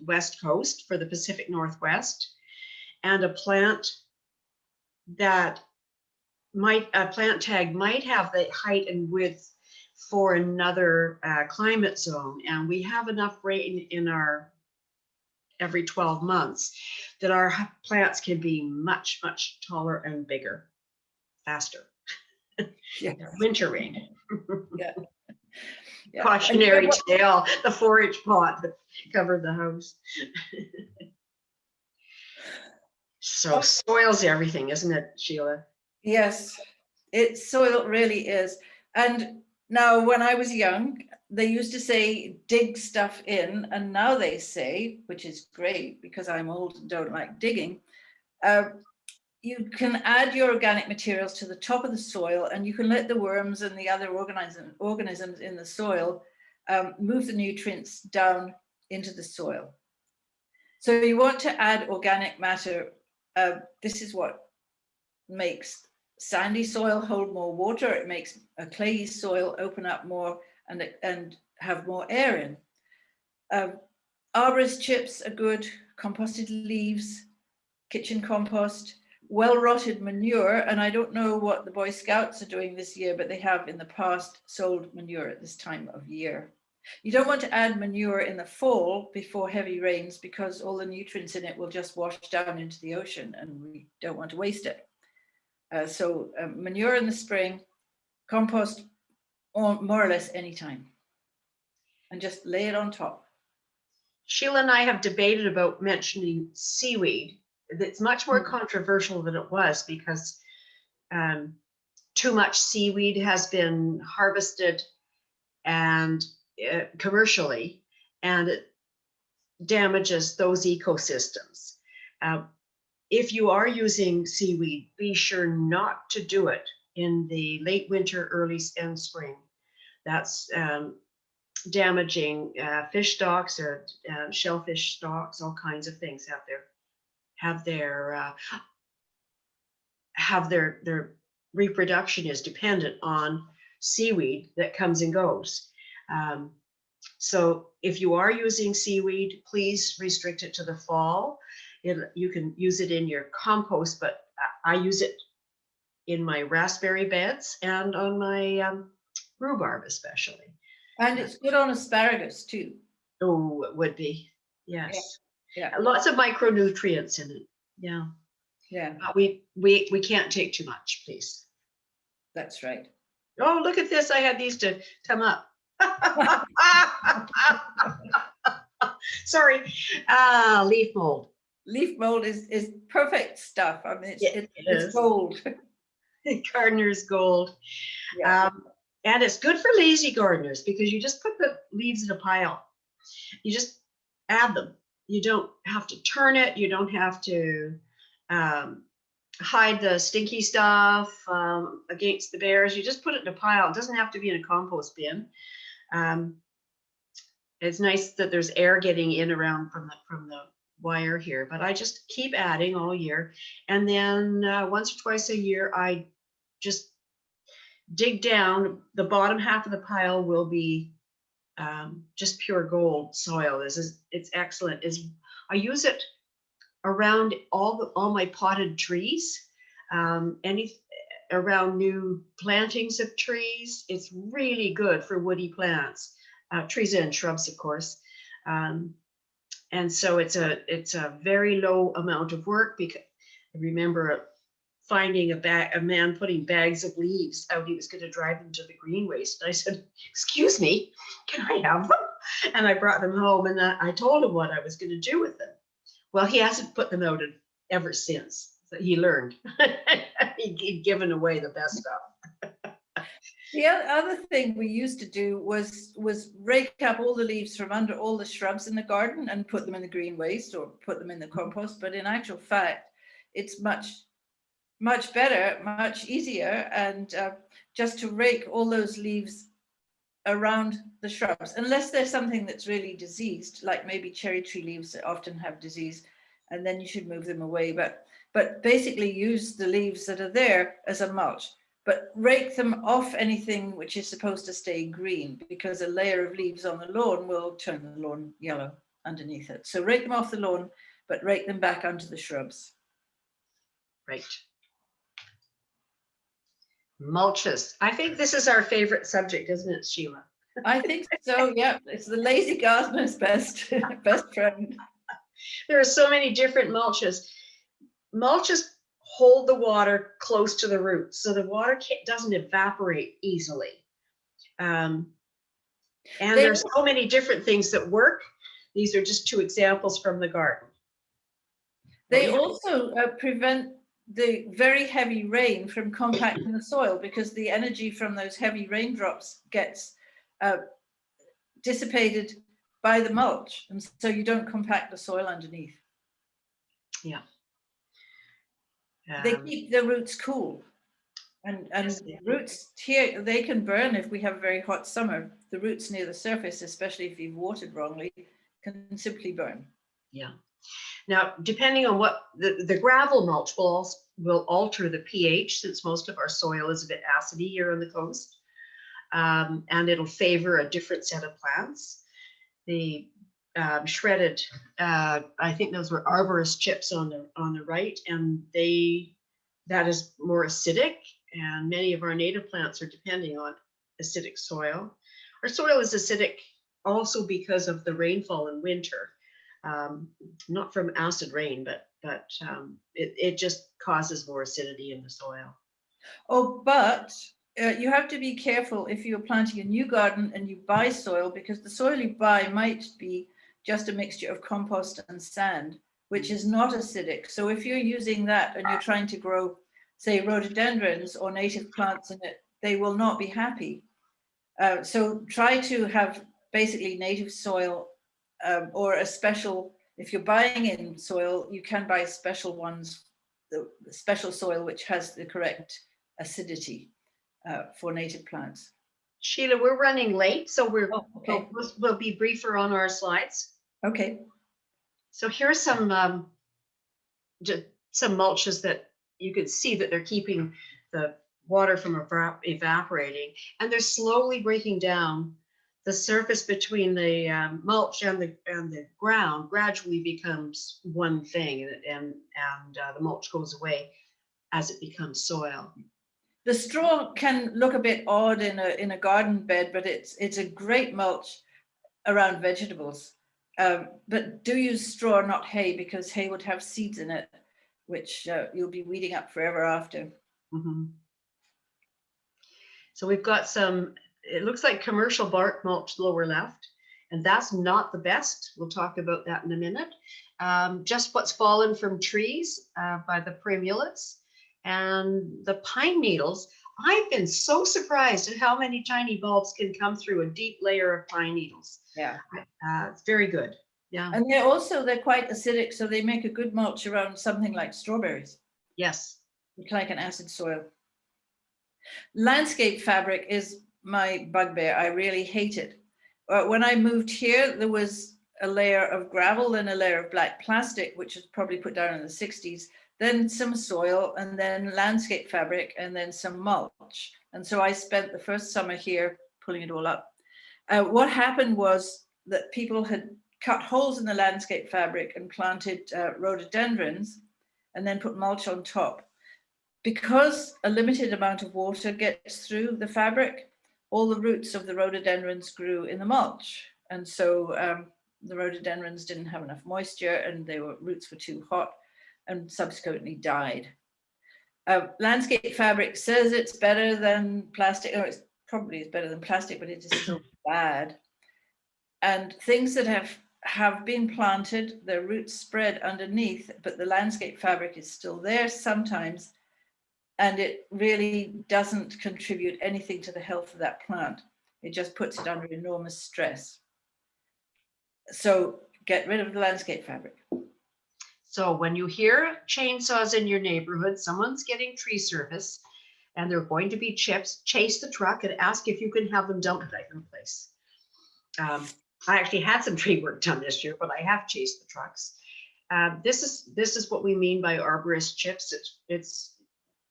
West Coast, for the Pacific Northwest, and a plant tag might have the height and width for another climate zone, and we have enough rain in our every 12 months that our plants can be much, much taller and bigger, faster. Yeah. Winter rain. Yeah. Yeah. Cautionary tale, the 4-inch pot that covered the house. So soil's everything, isn't it, Sheila? Yes, soil really is. And now when I was young, they used to say dig stuff in, and now they say, which is great because I'm old and don't like digging, you can add your organic materials to the top of the soil, and you can let the worms and the other organisms in the soil move the nutrients down into the soil. So you want to add organic matter. This is what makes sandy soil hold more water. It makes a clayey soil open up more and have more air in. Arborist chips are good, composted leaves, kitchen compost, well-rotted manure, and I don't know what the Boy Scouts are doing this year, but they have in the past sold manure at this time of year. You don't want to add manure in the fall before heavy rains because all the nutrients in it will just wash down into the ocean, and we don't want to waste it. So manure in the spring, compost more or less anytime, and just lay it on top. Sheila and I have debated about mentioning seaweed. It's much more controversial than it was because too much seaweed has been harvested and commercially, and it damages those ecosystems. If you are using seaweed, be sure not to do it in the late winter, early and spring. That's damaging fish stocks or shellfish stocks. All kinds of things have their reproduction is dependent on seaweed that comes and goes. So if you are using seaweed, please restrict it to the fall. You can use it in your compost, but I use it in my raspberry beds and on my rhubarb especially. And it's good on asparagus too. Oh, it would be. Yes. Yeah. Lots of micronutrients in it. Yeah. Yeah. But we can't take too much, please. That's right. Oh, look at this. I had these to come up. Sorry. Leaf mold. Leaf mold is perfect stuff. I mean, it's gold. Gardener's gold. Yeah. And it's good for lazy gardeners because you just put the leaves in a pile. You just add them. You don't have to turn it. You don't have to hide the stinky stuff against the bears. You just put it in a pile. It doesn't have to be in a compost bin. It's nice that there's air getting in around from the wire here, but I just keep adding all year. And then once or twice a year, I just dig down. The bottom half of the pile will be just pure gold soil. It's excellent. I use it around all my potted trees, around new plantings of trees. It's really good for woody plants, trees and shrubs, of course. And so it's a very low amount of work because I remember finding a man putting bags of leaves out. He was going to drive them to the green waste. And I said, "Excuse me, can I have them?" And I brought them home and I told him what I was going to do with them. Well, he hasn't put them out ever since. So he learned. He'd given away the best stuff. The other thing we used to do was rake up all the leaves from under all the shrubs in the garden and put them in the green waste or put them in the compost. But in actual fact, it's much better, much easier, and just to rake all those leaves around the shrubs, unless there's something that's really diseased, like maybe cherry tree leaves that often have disease, and then you should move them away. But basically use the leaves that are there as a mulch, but rake them off anything which is supposed to stay green, because a layer of leaves on the lawn will turn the lawn yellow underneath it. So rake them off the lawn, but rake them back onto the shrubs. Right. Mulches. I think this is our favorite subject, isn't it, Sheila? I think so. Yeah, it's the lazy gardener's best friend. There are so many different mulches. Mulches hold the water close to the roots, so the water doesn't evaporate easily. And They, there's so many different things that work. These are just two examples from the garden. they also prevent the very heavy rain from compacting the soil, because the energy from those heavy raindrops gets dissipated by the mulch, and so you don't compact the soil underneath. Yeah. They keep the roots cool, and Yes, roots here, they can burn if we have a very hot summer. The roots near the surface, especially if you've watered wrongly, can simply burn. yeah. Now, depending on what the gravel mulch will alter the pH, since most of our soil is a bit acidy here on the coast, and it'll favor a different set of plants. The shredded, I think those were arborist chips on the right, and that is more acidic, and many of our native plants are depending on acidic soil. Our soil is acidic also because of the rainfall in winter. Not from acid rain, but it just causes more acidity in the soil. Oh, but you have to be careful if you're planting a new garden and you buy soil, because the soil you buy might be just a mixture of compost and sand, which is not acidic. So if you're using that and you're trying to grow, say, rhododendrons or native plants in it, they will not be happy. So try to have basically native soil, or a special, if you're buying in soil, you can buy special ones, the special soil which has the correct acidity for native plants. Sheila, we're running late, so okay. we'll be briefer on our slides. Okay. So here's some mulches that you can see that they're keeping the water from evaporating, and they're slowly breaking down. The surface between the mulch and the ground gradually becomes one thing, and the mulch goes away as it becomes soil. The straw can look a bit odd in a garden bed, but it's a great mulch around vegetables. But do use straw, not hay, because hay would have seeds in it, which you'll be weeding up forever after. Mm-hmm. So we've got some, it looks like commercial bark mulch lower left, and that's not the best. We'll talk about that in a minute. Just what's fallen from trees by the primulets and the pine needles. I've been so surprised at how many tiny bulbs can come through a deep layer of pine needles. Yeah. It's very good. Yeah. And they're quite acidic, so they make a good mulch around something like strawberries. Yes. It's like an acid soil. Landscape fabric is my bugbear. I really hate it. When I moved here, there was a layer of gravel and a layer of black plastic, which was probably put down in the 60s, then some soil, and then landscape fabric, and then some mulch. And so I spent the first summer here pulling it all up. What happened was that people had cut holes in the landscape fabric and planted rhododendrons, and then put mulch on top. Because a limited amount of water gets through the fabric, all the roots of the rhododendrons grew in the mulch. And so the rhododendrons didn't have enough moisture, and roots were too hot, and subsequently died. Landscape fabric says it's better than plastic, or it probably is better than plastic, but it is still bad. And things that have been planted, their roots spread underneath, but the landscape fabric is still there sometimes, and it really doesn't contribute anything to the health of that plant. It just puts it under enormous stress. So get rid of the landscape fabric. So when you hear chainsaws in your neighborhood, someone's getting tree service, and they're going to be chips, chase the truck and ask if you can have them dumped at your place. I actually had some tree work done this year, but I have chased the trucks. This is what we mean by arborist chips. It's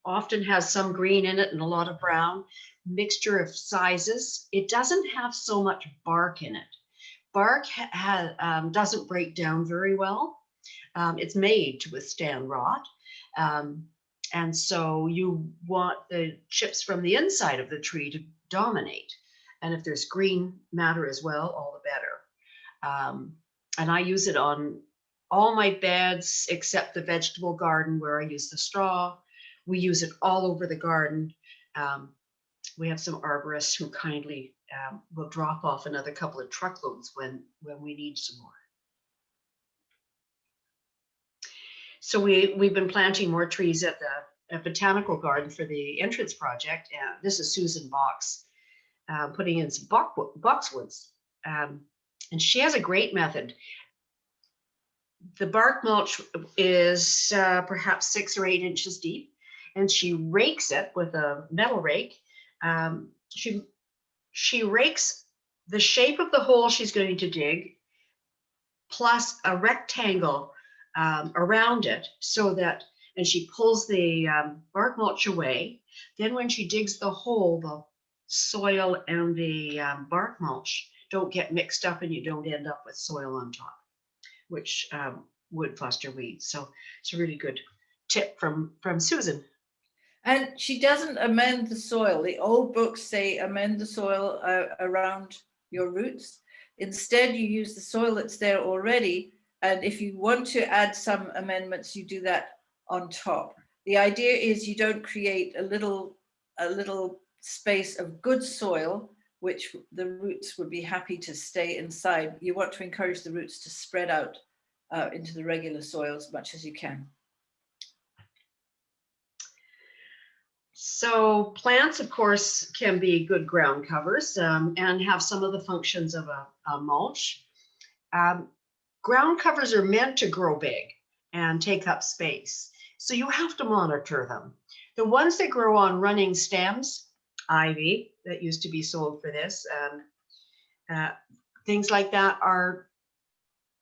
often has some green in it and a lot of brown, mixture of sizes. It doesn't have so much bark in it. Bark doesn't break down very well. It's made to withstand rot. And so you want the chips from the inside of the tree to dominate. And if there's green matter as well, all the better. And I use it on all my beds except the vegetable garden where I use the straw. We use it all over the garden. We have some arborists who kindly we'll drop off another couple of truckloads when we need some more. So we've been planting more trees at the Botanical Garden for the entrance project. And this is Susan Box putting in some boxwoods. And she has a great method. The bark mulch is perhaps 6 or 8 inches deep, and she rakes it with a metal rake. She rakes the shape of the hole she's going to dig, plus a rectangle around it, so that, and she pulls the bark mulch away. Then when she digs the hole, the soil and the bark mulch don't get mixed up, and you don't end up with soil on top, which would foster weeds. So it's a really good tip from Susan. And she doesn't amend the soil. The old books say amend the soil around your roots. Instead, you use the soil that's there already. And if you want to add some amendments, you do that on top. The idea is you don't create a little space of good soil, which the roots would be happy to stay inside. You want to encourage the roots to spread out into the regular soil as much as you can. So plants, of course, can be good ground covers and have some of the functions of a mulch. Ground covers are meant to grow big and take up space, so you have to monitor them. The ones that grow on running stems, ivy that used to be sold for this, things like that,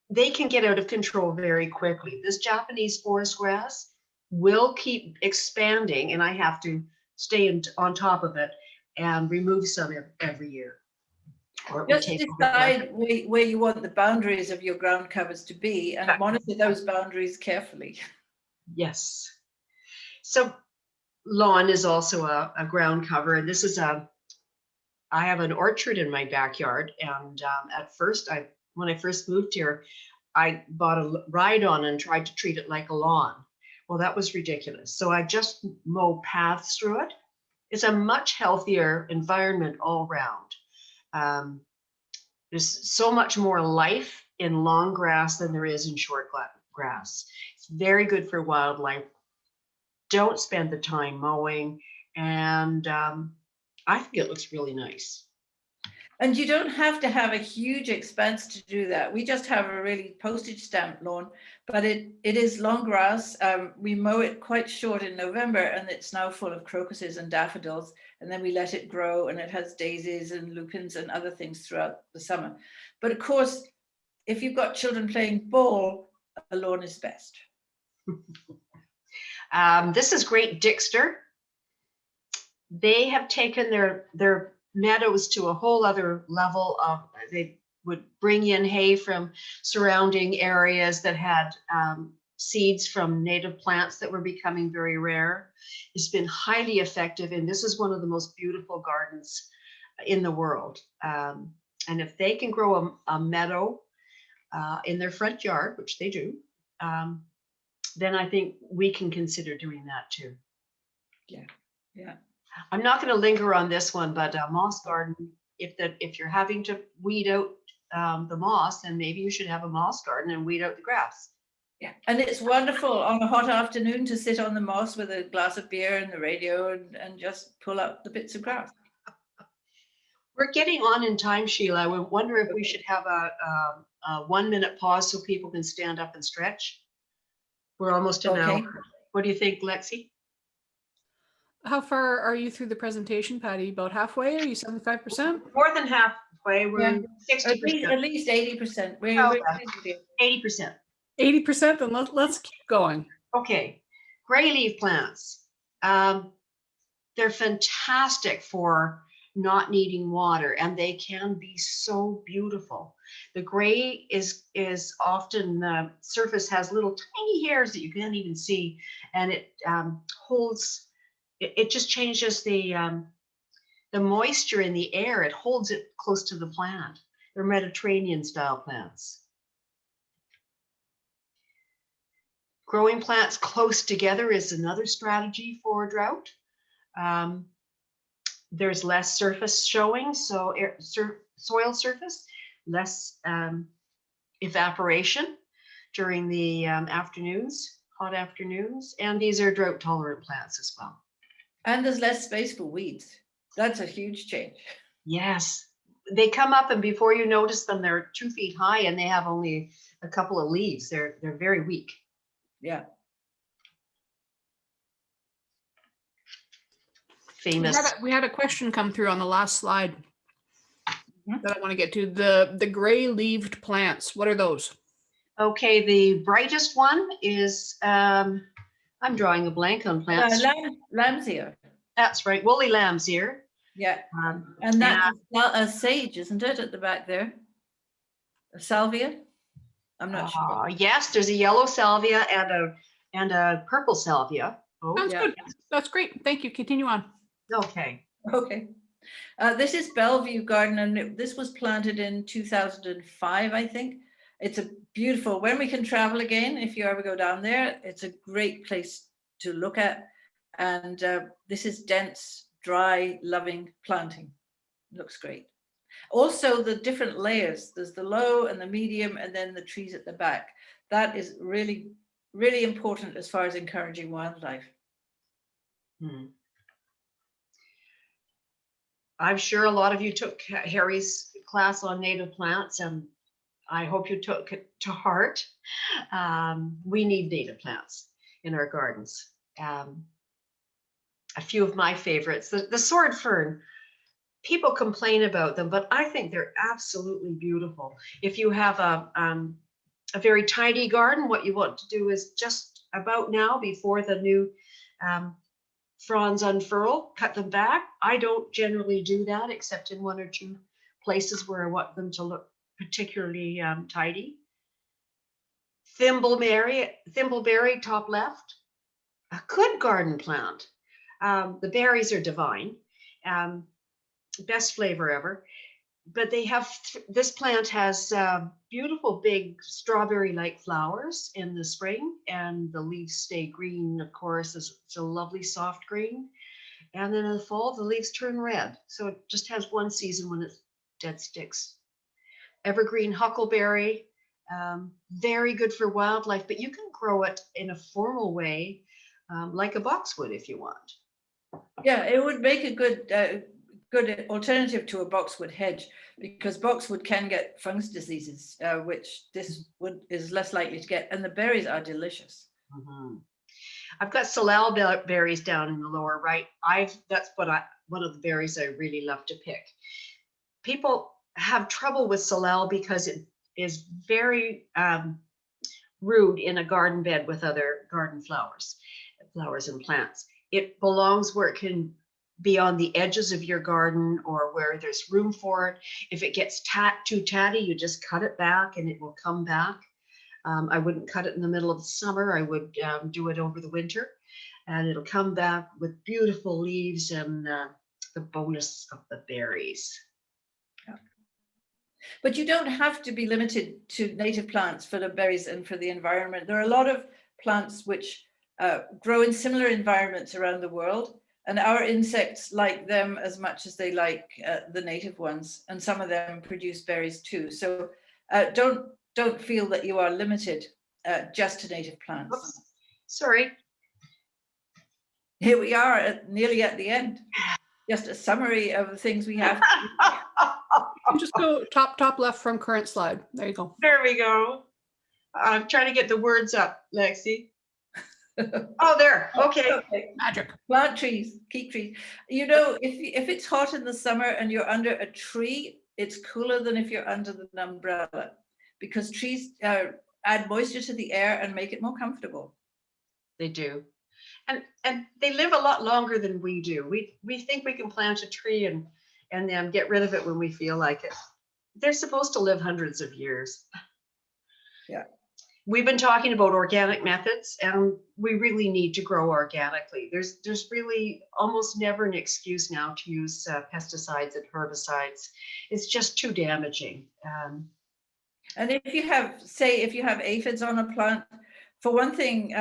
they can get out of control very quickly. This Japanese forest grass will keep expanding, and I have to stay on top of it and remove some every year. Just decide where you want the boundaries of your ground covers to be, and monitor those boundaries carefully. Yes. So lawn is also a ground cover, and this is I have an orchard in my backyard, and at first, when I first moved here, I bought a ride-on and tried to treat it like a lawn. Well, that was ridiculous. So I just mow paths through it. It's a much healthier environment all around. There's so much more life in long grass than there is in short grass. It's very good for wildlife. Don't spend the time mowing, and I think it looks really nice. And you don't have to have a huge expense to do that. We just have a really postage stamp lawn, but it is long grass. We mow it quite short in November, and it's now full of crocuses and daffodils. And then we let it grow, and it has daisies and lupins and other things throughout the summer. But of course, if you've got children playing ball, a lawn is best. This is Great Dixter. They have taken their meadows to a whole other level of, they would bring in hay from surrounding areas that had seeds from native plants that were becoming very rare. It's been highly effective, and this is one of the most beautiful gardens in the world. And if they can grow a meadow in their front yard, which they do, then I think we can consider doing that too. Yeah. I'm not going to linger on this one, but moss garden, if you're having to weed out the moss, then maybe you should have a moss garden and weed out the grass. Yeah, and it's wonderful on a hot afternoon to sit on the moss with a glass of beer and the radio and just pull out the bits of grass. We're getting on in time, Sheila. I wonder if we should have a 1-minute pause so people can stand up and stretch. We're almost an hour. What do you think, Lexi? How far are you through the presentation, Patty? About halfway? Are you 75%? More than halfway. We're 60%. At least 80%. We're 80%. 80%, then let's keep going. Okay, gray leaf plants. They're fantastic for not needing water, and they can be so beautiful. The gray is often, the surface has little tiny hairs that you can't even see, and it holds, it just changes the moisture in the air. It holds it close to the plant. They're Mediterranean style plants. Growing plants close together is another strategy for drought. there's less surface showing, so soil surface, less evaporation during the afternoons, hot afternoons, and these are drought tolerant plants as well. And there's less space for weeds. That's a huge change. Yes, they come up and before you notice them, they're 2 feet high and they have only a couple of leaves. They're very weak. Yeah. Famous. We had a question come through on the last slide Mhm. that I want to get to. The gray-leaved plants. What are those? Okay, the brightest one is I'm drawing a blank on plants. Lamb's ear. That's right, woolly lamb's ear. Yeah. And that's a sage, isn't it, at the back there? A salvia? I'm not sure. Yes, there's a yellow salvia and a purple salvia. Oh, Sounds yeah. good. That's great. Thank you. Continue on. okay. Okay. This is Bellevue Garden, and this was planted in 2005, I think. It's a beautiful, when we can travel again, if you ever go down there, it's a great place to look at. And this is dense, dry, loving planting. Looks great. Also, the different layers, there's the low and the medium, and then the trees at the back. That is really, really important as far as encouraging wildlife. I'm sure a lot of you took Harry's class on native plants, and I hope you took it to heart. We need native plants in our gardens. A few of my favorites, the sword fern. People complain about them, but I think they're absolutely beautiful. If you have a very tidy garden, what you want to do is just about now, before the new fronds unfurl, cut them back. I don't generally do that except in 1 or 2 places where I want them to look particularly tidy. Thimbleberry, top left, a good garden plant. The berries are divine, best flavor ever. But they have, this plant has beautiful big strawberry-like flowers in the spring, and the leaves stay green, of course. It's a lovely soft green. And then in the fall, the leaves turn red. So it just has one season when it's dead sticks. Evergreen huckleberry, very good for wildlife, but you can grow it in a formal way, like a boxwood if you want. Yeah, it would make a good alternative to a boxwood hedge, because boxwood can get fungus diseases, which this wood is less likely to get, and the berries are delicious. I've got salal berries down in the lower right. That's one of the berries I really love to pick. People have trouble with salal because it is very rude in a garden bed with other garden flowers and plants. It belongs where it can be on the edges of your garden or where there's room for it. If it gets too tatty, you just cut it back and it will come back. I wouldn't cut it in the middle of the summer. I would do it over the winter, and it'll come back with beautiful leaves and the bonus of the berries. Yeah. But you don't have to be limited to native plants for the berries and for the environment. There are a lot of plants which grow in similar environments around the world, and our insects like them as much as they like the native ones, and some of them produce berries too. So don't feel that you are limited just to native plants. Oops, sorry. Here we are nearly at the end. Just a summary of the things we have. Just go top left from current slide. There you go. There we go. I'm trying to get the words up, Lexi. Oh, there. Okay. Magic. Plant trees, keep trees. You know, if it's hot in the summer and you're under a tree, it's cooler than if you're under an umbrella, because trees add moisture to the air and make it more comfortable. They do. And they live a lot longer than we do. We think we can plant a tree and then get rid of it when we feel like it. They're supposed to live hundreds of years. Yeah. We've been talking about organic methods, and we really need to grow organically. There's really almost never an excuse now to use pesticides and herbicides. It's just too damaging. And if you have aphids on a plant, for one thing,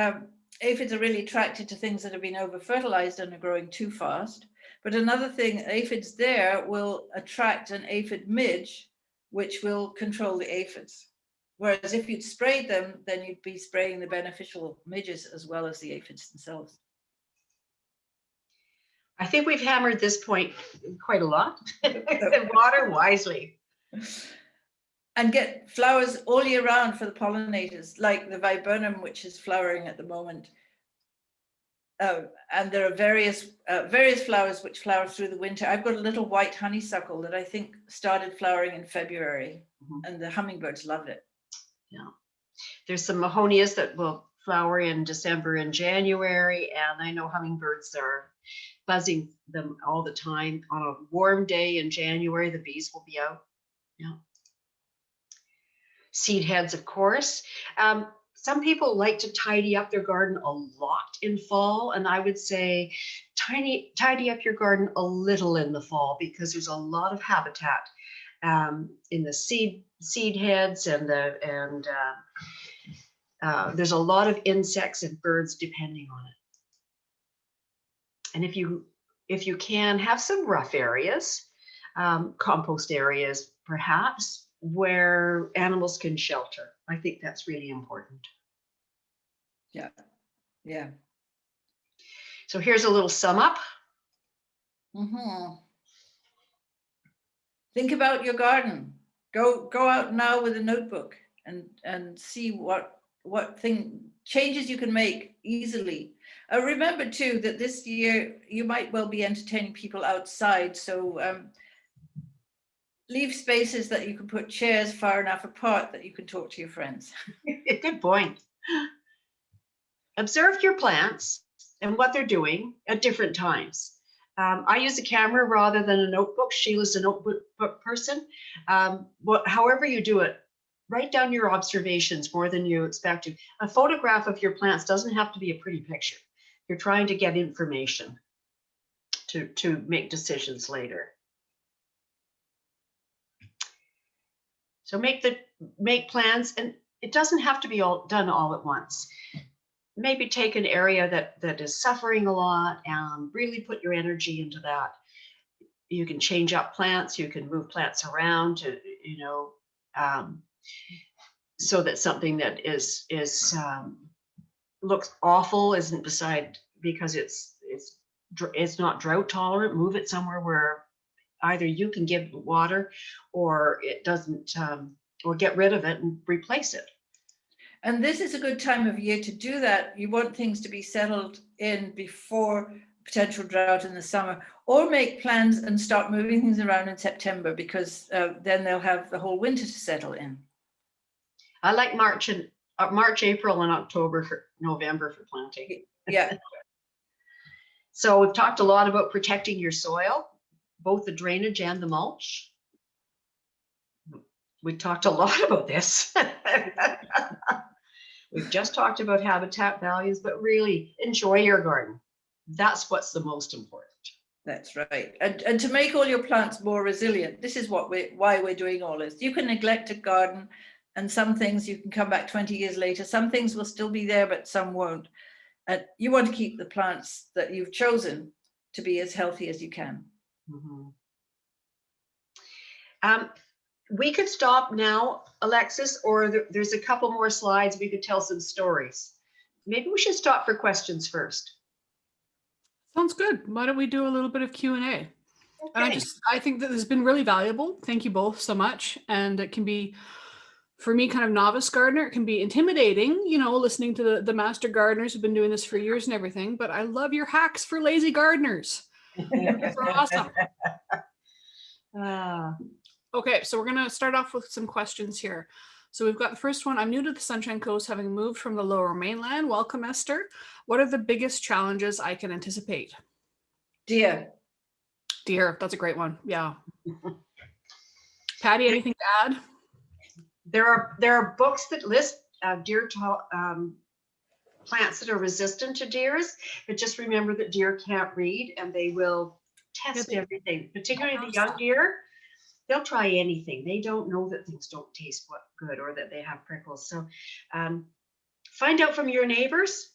aphids are really attracted to things that have been over fertilized and are growing too fast. But another thing, aphids there will attract an aphid midge, which will control the aphids. Whereas if you'd sprayed them, then you'd be spraying the beneficial midges as well as the aphids themselves. I think we've hammered this point quite a lot. Water wisely. And get flowers all year round for the pollinators, like the viburnum, which is flowering at the moment. And there are various flowers which flower through the winter. I've got a little white honeysuckle that I think started flowering in February, and the hummingbirds love it. Yeah. There's some mahonias that will flower in December and January, and I know hummingbirds are buzzing them all the time. On a warm day in January, the bees will be out. Yeah. Seed heads, of course. Some people like to tidy up their garden a lot in fall, and I would say tidy up your garden a little in the fall, because there's a lot of habitat in the seed heads, and there's a lot of insects and birds depending on it. And if you can have some rough areas, compost areas perhaps, where animals can shelter. I think that's really important. Yeah, yeah. So here's a little sum up. Think about your garden. Go out now with a notebook and see what changes you can make easily. Remember too that this year you might well be entertaining people outside, so leave spaces that you can put chairs far enough apart that you can talk to your friends. Good point. Observe your plants and what they're doing at different times. I use a camera rather than a notebook. Sheila's a notebook person. However you do it, write down your observations more than you expect to. A photograph of your plants doesn't have to be a pretty picture. You're trying to get information to make decisions later. So make plans, and it doesn't have to be done all at once. Maybe take an area that is suffering a lot and really put your energy into that. You can change up plants. You can move plants around to, so that something that is looks awful isn't beside, because it's not drought tolerant. Move it somewhere where either you can give water or it doesn't, or get rid of it and replace it. And this is a good time of year to do that. You want things to be settled in before potential drought in the summer, or make plans and start moving things around in September, because then they'll have the whole winter to settle in. I like March, April, and November for planting. Yeah. So we've talked a lot about protecting your soil, both the drainage and the mulch. We talked a lot about this. We've just talked about habitat values, but really enjoy your garden. That's what's the most important. That's right. And to make all your plants more resilient, this is why we're doing all this. You can neglect a garden, and some things you can come back 20 years later. Some things will still be there, but some won't. And you want to keep the plants that you've chosen to be as healthy as you can. We could stop now, Alexis, or there's a couple more slides. We could tell some stories. Maybe we should stop for questions first. Sounds good. Why don't we do a little bit of Q&A? Okay. And I think that this has been really valuable. Thank you both so much. And it can be, for me, kind of novice gardener, it can be intimidating, listening to the master gardeners who've been doing this for years and everything. But I love your hacks for lazy gardeners. These are awesome. Okay, so we're going to start off with some questions here. So we've got the first one. I'm new to the Sunshine Coast, having moved from the Lower Mainland. Welcome, Esther. What are the biggest challenges I can anticipate? Deer, that's a great one. Yeah. Paddy, anything to add? There are books that list deer plants that are resistant to deers, but just remember that deer can't read, and they will test everything, particularly the young deer. They'll try anything. They don't know that things don't taste good or that they have prickles. So find out from your neighbors.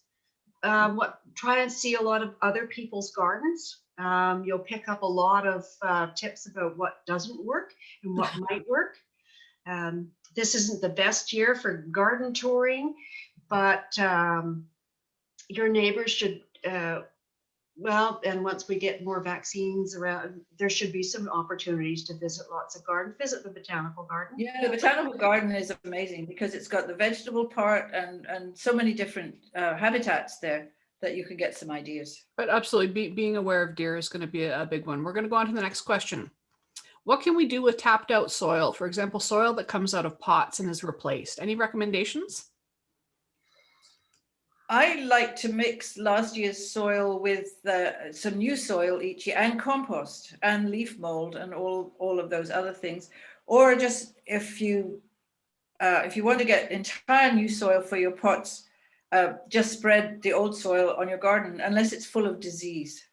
Try and see a lot of other people's gardens You'll pick up a lot of tips about what doesn't work and what might work. This isn't the best year for garden touring, but your neighbors should, well, and once we get more vaccines around, there should be some opportunities to visit lots of gardens. Visit the botanical garden. Yeah, the botanical garden is amazing because it's got the vegetable part and so many different habitats there that you can get some ideas. But absolutely, being aware of deer is going to be a big one. We're going to go on to the next question. What can we do with tapped out soil? For example, soil that comes out of pots and is replaced. Any recommendations? I like to mix last year's soil with some new soil each year, and compost and leaf mold and all of those other things. Or just if you want to get entire new soil for your pots, just spread the old soil on your garden unless it's full of disease.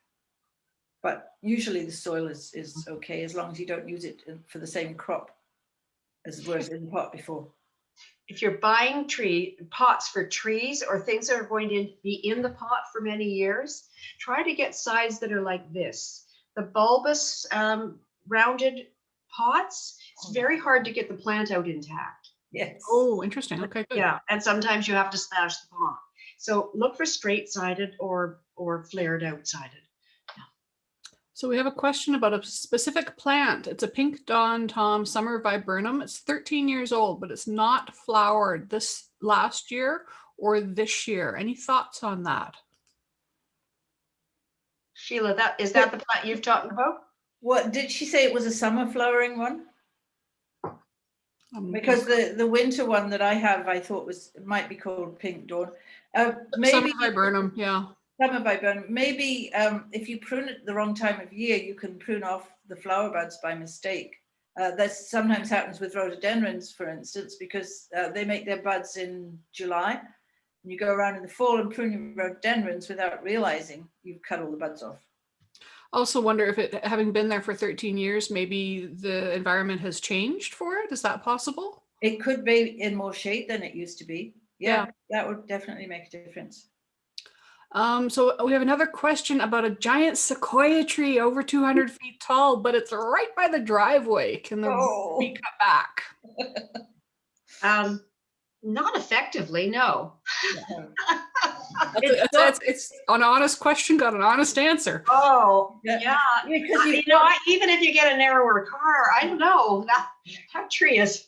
But usually the soil is okay as long as you don't use it for the same crop as was in the pot before. If you're buying pots for trees or things that are going to be in the pot for many years, try to get sides that are like this. The bulbous rounded pots, it's very hard to get the plant out intact. Yes. Oh, interesting. Okay, good. Yeah, and sometimes you have to smash the pot. So look for straight-sided or flared out-sided. So we have a question about a specific plant. It's a pink Dawn Tom summer viburnum. It's 13 years old, but it's not flowered this last year or this year. Any thoughts on that? Sheila, is that the plant you've talked about? What did she say? It was a summer flowering one? Because the winter one that I have, I thought might be called Pink Dawn. Maybe summer viburnum, yeah. Summer viburnum. Maybe if you prune it the wrong time of year, you can prune off the flower buds by mistake. That sometimes happens with rhododendrons, for instance, because they make their buds in July. And you go around in the fall and prune your rhododendrons without realizing you've cut all the buds off. Also wonder if it, having been there for 13 years, maybe the environment has changed for it. Is that possible? It could be in more shade than it used to be. Yeah. That would definitely make a difference. So we have another question about a giant sequoia tree over 200 feet tall, but it's right by the driveway. Can the root be cut back? Not effectively, no. It's an honest question, got an honest answer. Oh, yeah. Because you know, even if you get a narrower car, I don't know. That tree is.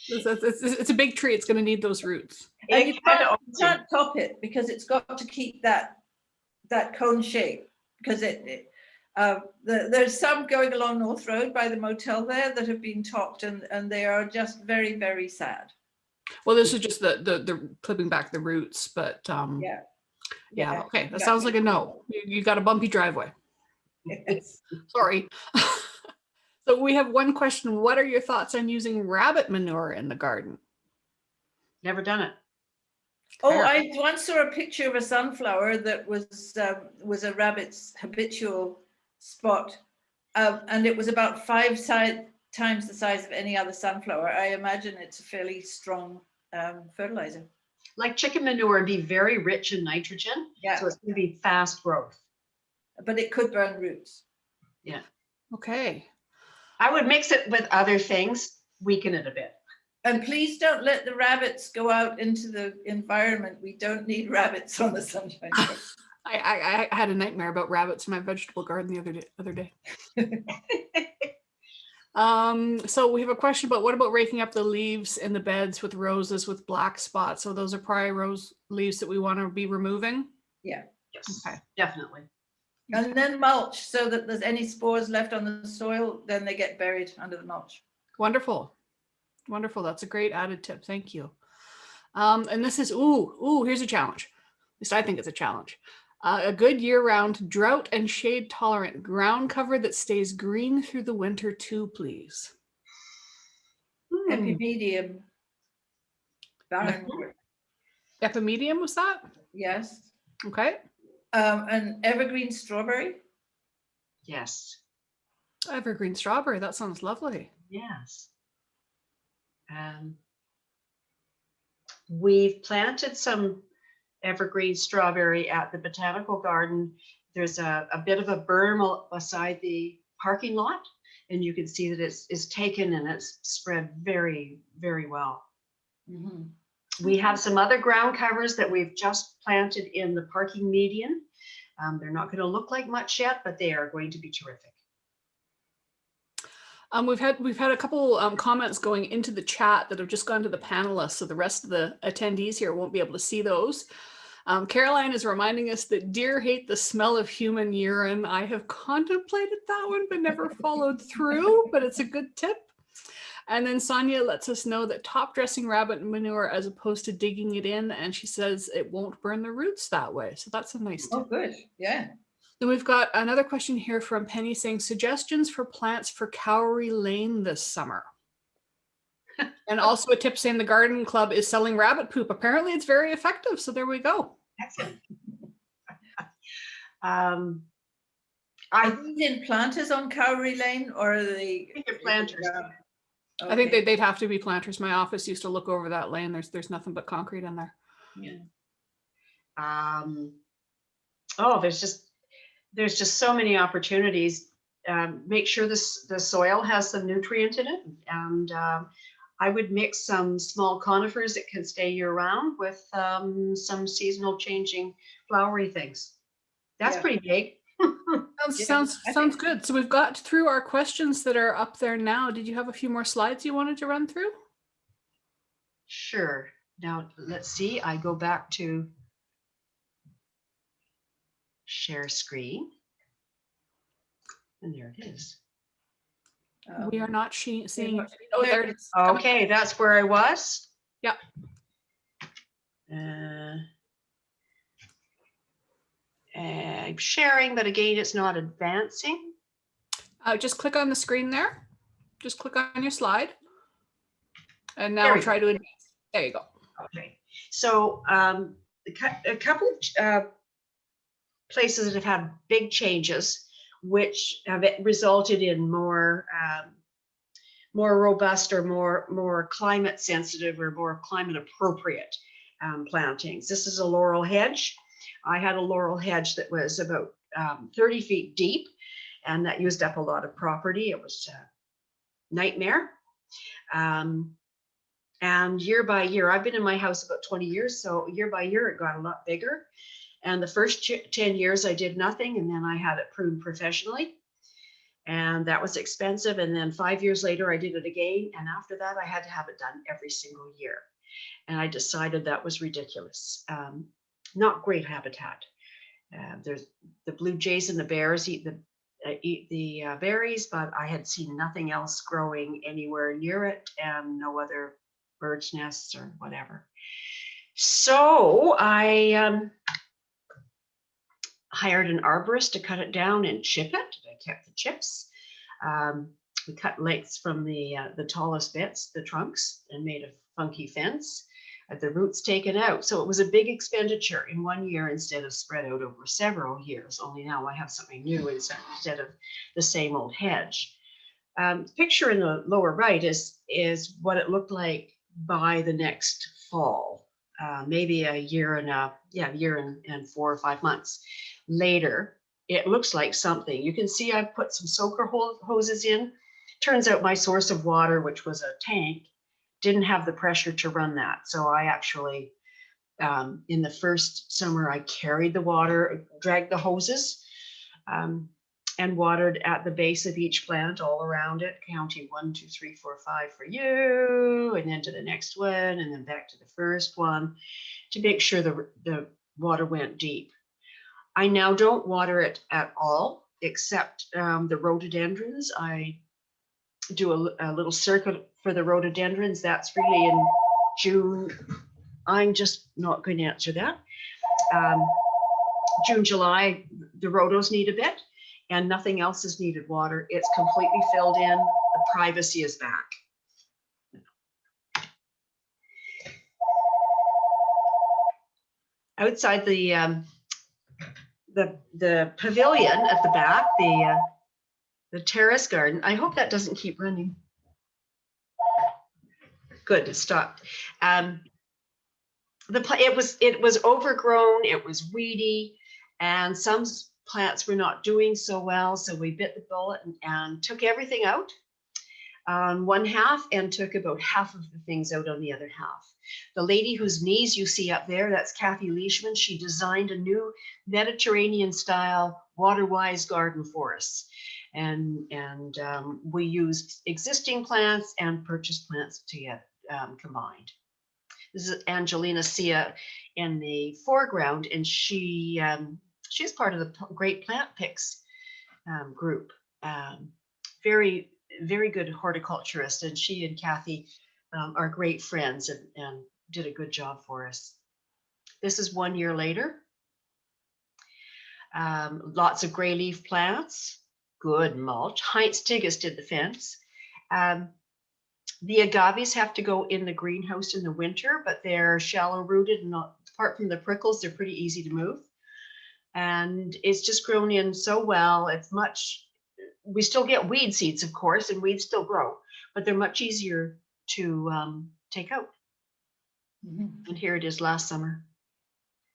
It's a big tree. It's going to need those roots. And you can't top it because it's got to keep that cone shape. Because there's some going along North Road by the motel there that have been topped, and they are just very, very sad. Well, this is just the clipping back the roots, but yeah. Okay, that sounds like a no. You got a bumpy driveway. Yes. Sorry. So we have one question. What are your thoughts on using rabbit manure in the garden? Never done it. Oh, I once saw a picture of a sunflower that was a rabbit's habitual spot, and it was about 5 times the size of any other sunflower. I imagine it's a fairly strong fertilizer. Like chicken manure would be very rich in nitrogen, so it's going to be fast growth. But it could burn roots. Yeah. Okay. I would mix it with other things, weaken it a bit. And please don't let the rabbits go out into the environment. We don't need rabbits on the Sunshine Coast. I had a nightmare about rabbits in my vegetable garden the other day. So we have a question about what about raking up the leaves in the beds with roses with black spots? So those are probably rose leaves that we want to be removing? Yeah. Yes. Okay. Definitely. And then mulch so that there's any spores left on the soil, then they get buried under the mulch. Wonderful. Wonderful. That's a great added tip. Thank you. And this is, here's a challenge. At least I think it's a challenge. A good year-round drought and shade tolerant ground cover that stays green through the winter too, please. Epimedium. Epimedium was that? Yes. Okay. An evergreen strawberry. Yes. Evergreen strawberry. That sounds lovely. Yes. We've planted some evergreen strawberry at the botanical garden there's a bit of a berm beside the parking lot, and you can see that it's taken and it's spread very, very well. Mhm. We have some other ground covers that we've just planted in the parking median. They're not going to look like much yet, but they are going to be terrific. We've had a couple comments going into the chat that have just gone to the panelists, so the rest of the attendees here won't be able to see those. Caroline is reminding us that deer hate the smell of human urine. I have contemplated that one, but never followed through, but it's a good tip. And then Sonia lets us know that top dressing rabbit manure as opposed to digging it in, and she says it won't burn the roots that way. So that's a nice tip. Oh, good. Yeah. Then we've got another question here from Penny saying suggestions for plants for Cowrie Lane this summer. And also a tip saying the garden club is selling rabbit poop. Apparently it's very effective. So there we go. Excellent. Are these in planters on Cowrie Lane, or are they? I think they're planters. Okay. I think they'd have to be planters. My office used to look over that lane. There's nothing but concrete in there. Yeah. Oh, there's just so many opportunities. Make sure the soil has some nutrient in it, and I would mix some small conifers that can stay year round with some seasonal changing flowery things. That's pretty big. Sounds good. So we've got through our questions that are up there now. Did you have a few more slides you wanted to run through? Sure. Now let's see. I go back to share screen. And there it is. We are not seeing. Oh, there it is. Okay, that's where I was. Yeah. I'm sharing, but again, it's not advancing. Just click on the screen there. Just click on your slide. And now we'll try to advance. There you go. Okay. So a couple of places that have had big changes, which have resulted in more robust or more climate sensitive or more climate appropriate plantings. This is a laurel hedge. I had a laurel hedge that was about 30 feet deep, and that used up a lot of property. It was a nightmare. And year by year, I've been in my house about 20 years, so year by year it got a lot bigger. And the first 10 years I did nothing, and then I had it pruned professionally, and that was expensive. And then 5 years later I did it again, and after that I had to have it done every single year, and I decided that was ridiculous. Not great habitat. There's the blue jays and the bears eat the berries, but I had seen nothing else growing anywhere near it, and no other birds' nests or whatever. So I hired an arborist to cut it down and chip it. I kept the chips. We cut lengths from the tallest bits, the trunks, and made a funky fence. The roots taken out. So it was a big expenditure in 1 year instead of spread out over several years. Only now I have something new instead of the same old hedge. Picture in the lower right is what it looked like by the next fall. Maybe a year and 4 or 5 months later. It looks like something. You can see I've put some soaker hoses in. Turns out my source of water, which was a tank, didn't have the pressure to run that. So I actually, in the first summer, I carried the water, dragged the hoses, and watered at the base of each plant all around it, counting 1, 2, 3, 4, 5 for you, and then to the next one, and then back to the first one to make sure the water went deep. I now don't water it at all, except the rhododendrons. I do a little circuit for the rhododendrons. That's really in June. I'm just not going to answer that. June, July, the rhodos need a bit, and nothing else is needed water. It's completely filled in. The privacy is back. Outside the pavilion at the back, the terrace garden. I hope that doesn't keep running. Good, it stopped. It was overgrown. It was weedy, and some plants were not doing so well, so we bit the bullet and took everything out on one half and took about half of the things out on the other half. The lady whose knees you see up there, that's Kathy Leishman. She designed a new Mediterranean style water-wise garden for us. And we used existing plants and purchased plants to get combined. This is Angelina Sia in the foreground, and she's part of the Great Plant Picks group. Very, very good horticulturist, and she and Kathy are great friends and did a good job for us. This is 1 year later. Lots of gray leaf plants, good mulch. Heinz Tigges did the fence. The agaves have to go in the greenhouse in the winter, but they're shallow rooted, and not, apart from the prickles, they're pretty easy to move. And it's just grown in so well. It's much, we still get weed seeds, of course, and weeds still grow, but they're much easier to take out. Mm-hmm. And here it is last summer.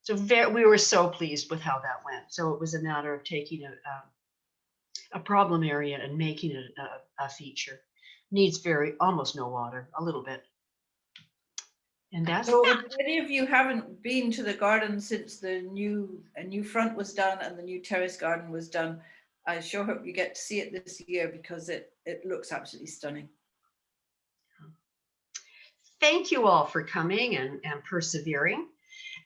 So we were so pleased with how that went. So it was a matter of taking a problem area and making it a feature. Needs almost no water, a little bit. And that's so if any of you haven't been to the garden since the new front was done and the new terrace garden was done, I sure hope you get to see it this year, because it looks absolutely stunning. Thank you all for coming and persevering.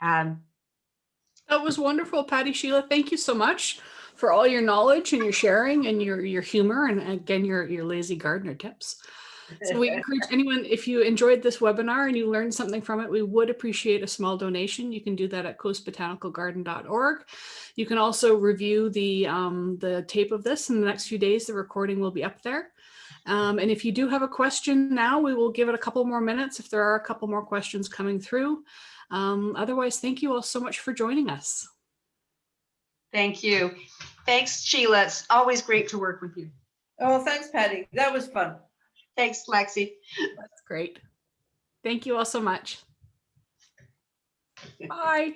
That was wonderful, Paddy, Sheila. Thank you so much for all your knowledge and your sharing and your humor, and again, your lazy gardener tips. So we encourage anyone, if you enjoyed this webinar and you learned something from it, we would appreciate a small donation. You can do that at coastbotanicalgarden.org. You can also review the tape of this in the next few days. The recording will be up there. And if you do have a question now, we will give it a couple more minutes if there are a couple more questions coming through. Otherwise, thank you all so much for joining us. Thank you. Thanks, Sheila. It's always great to work with you. Oh, thanks, Paddy. That was fun. Thanks, Lexi. That's great. Thank you all so much. Bye.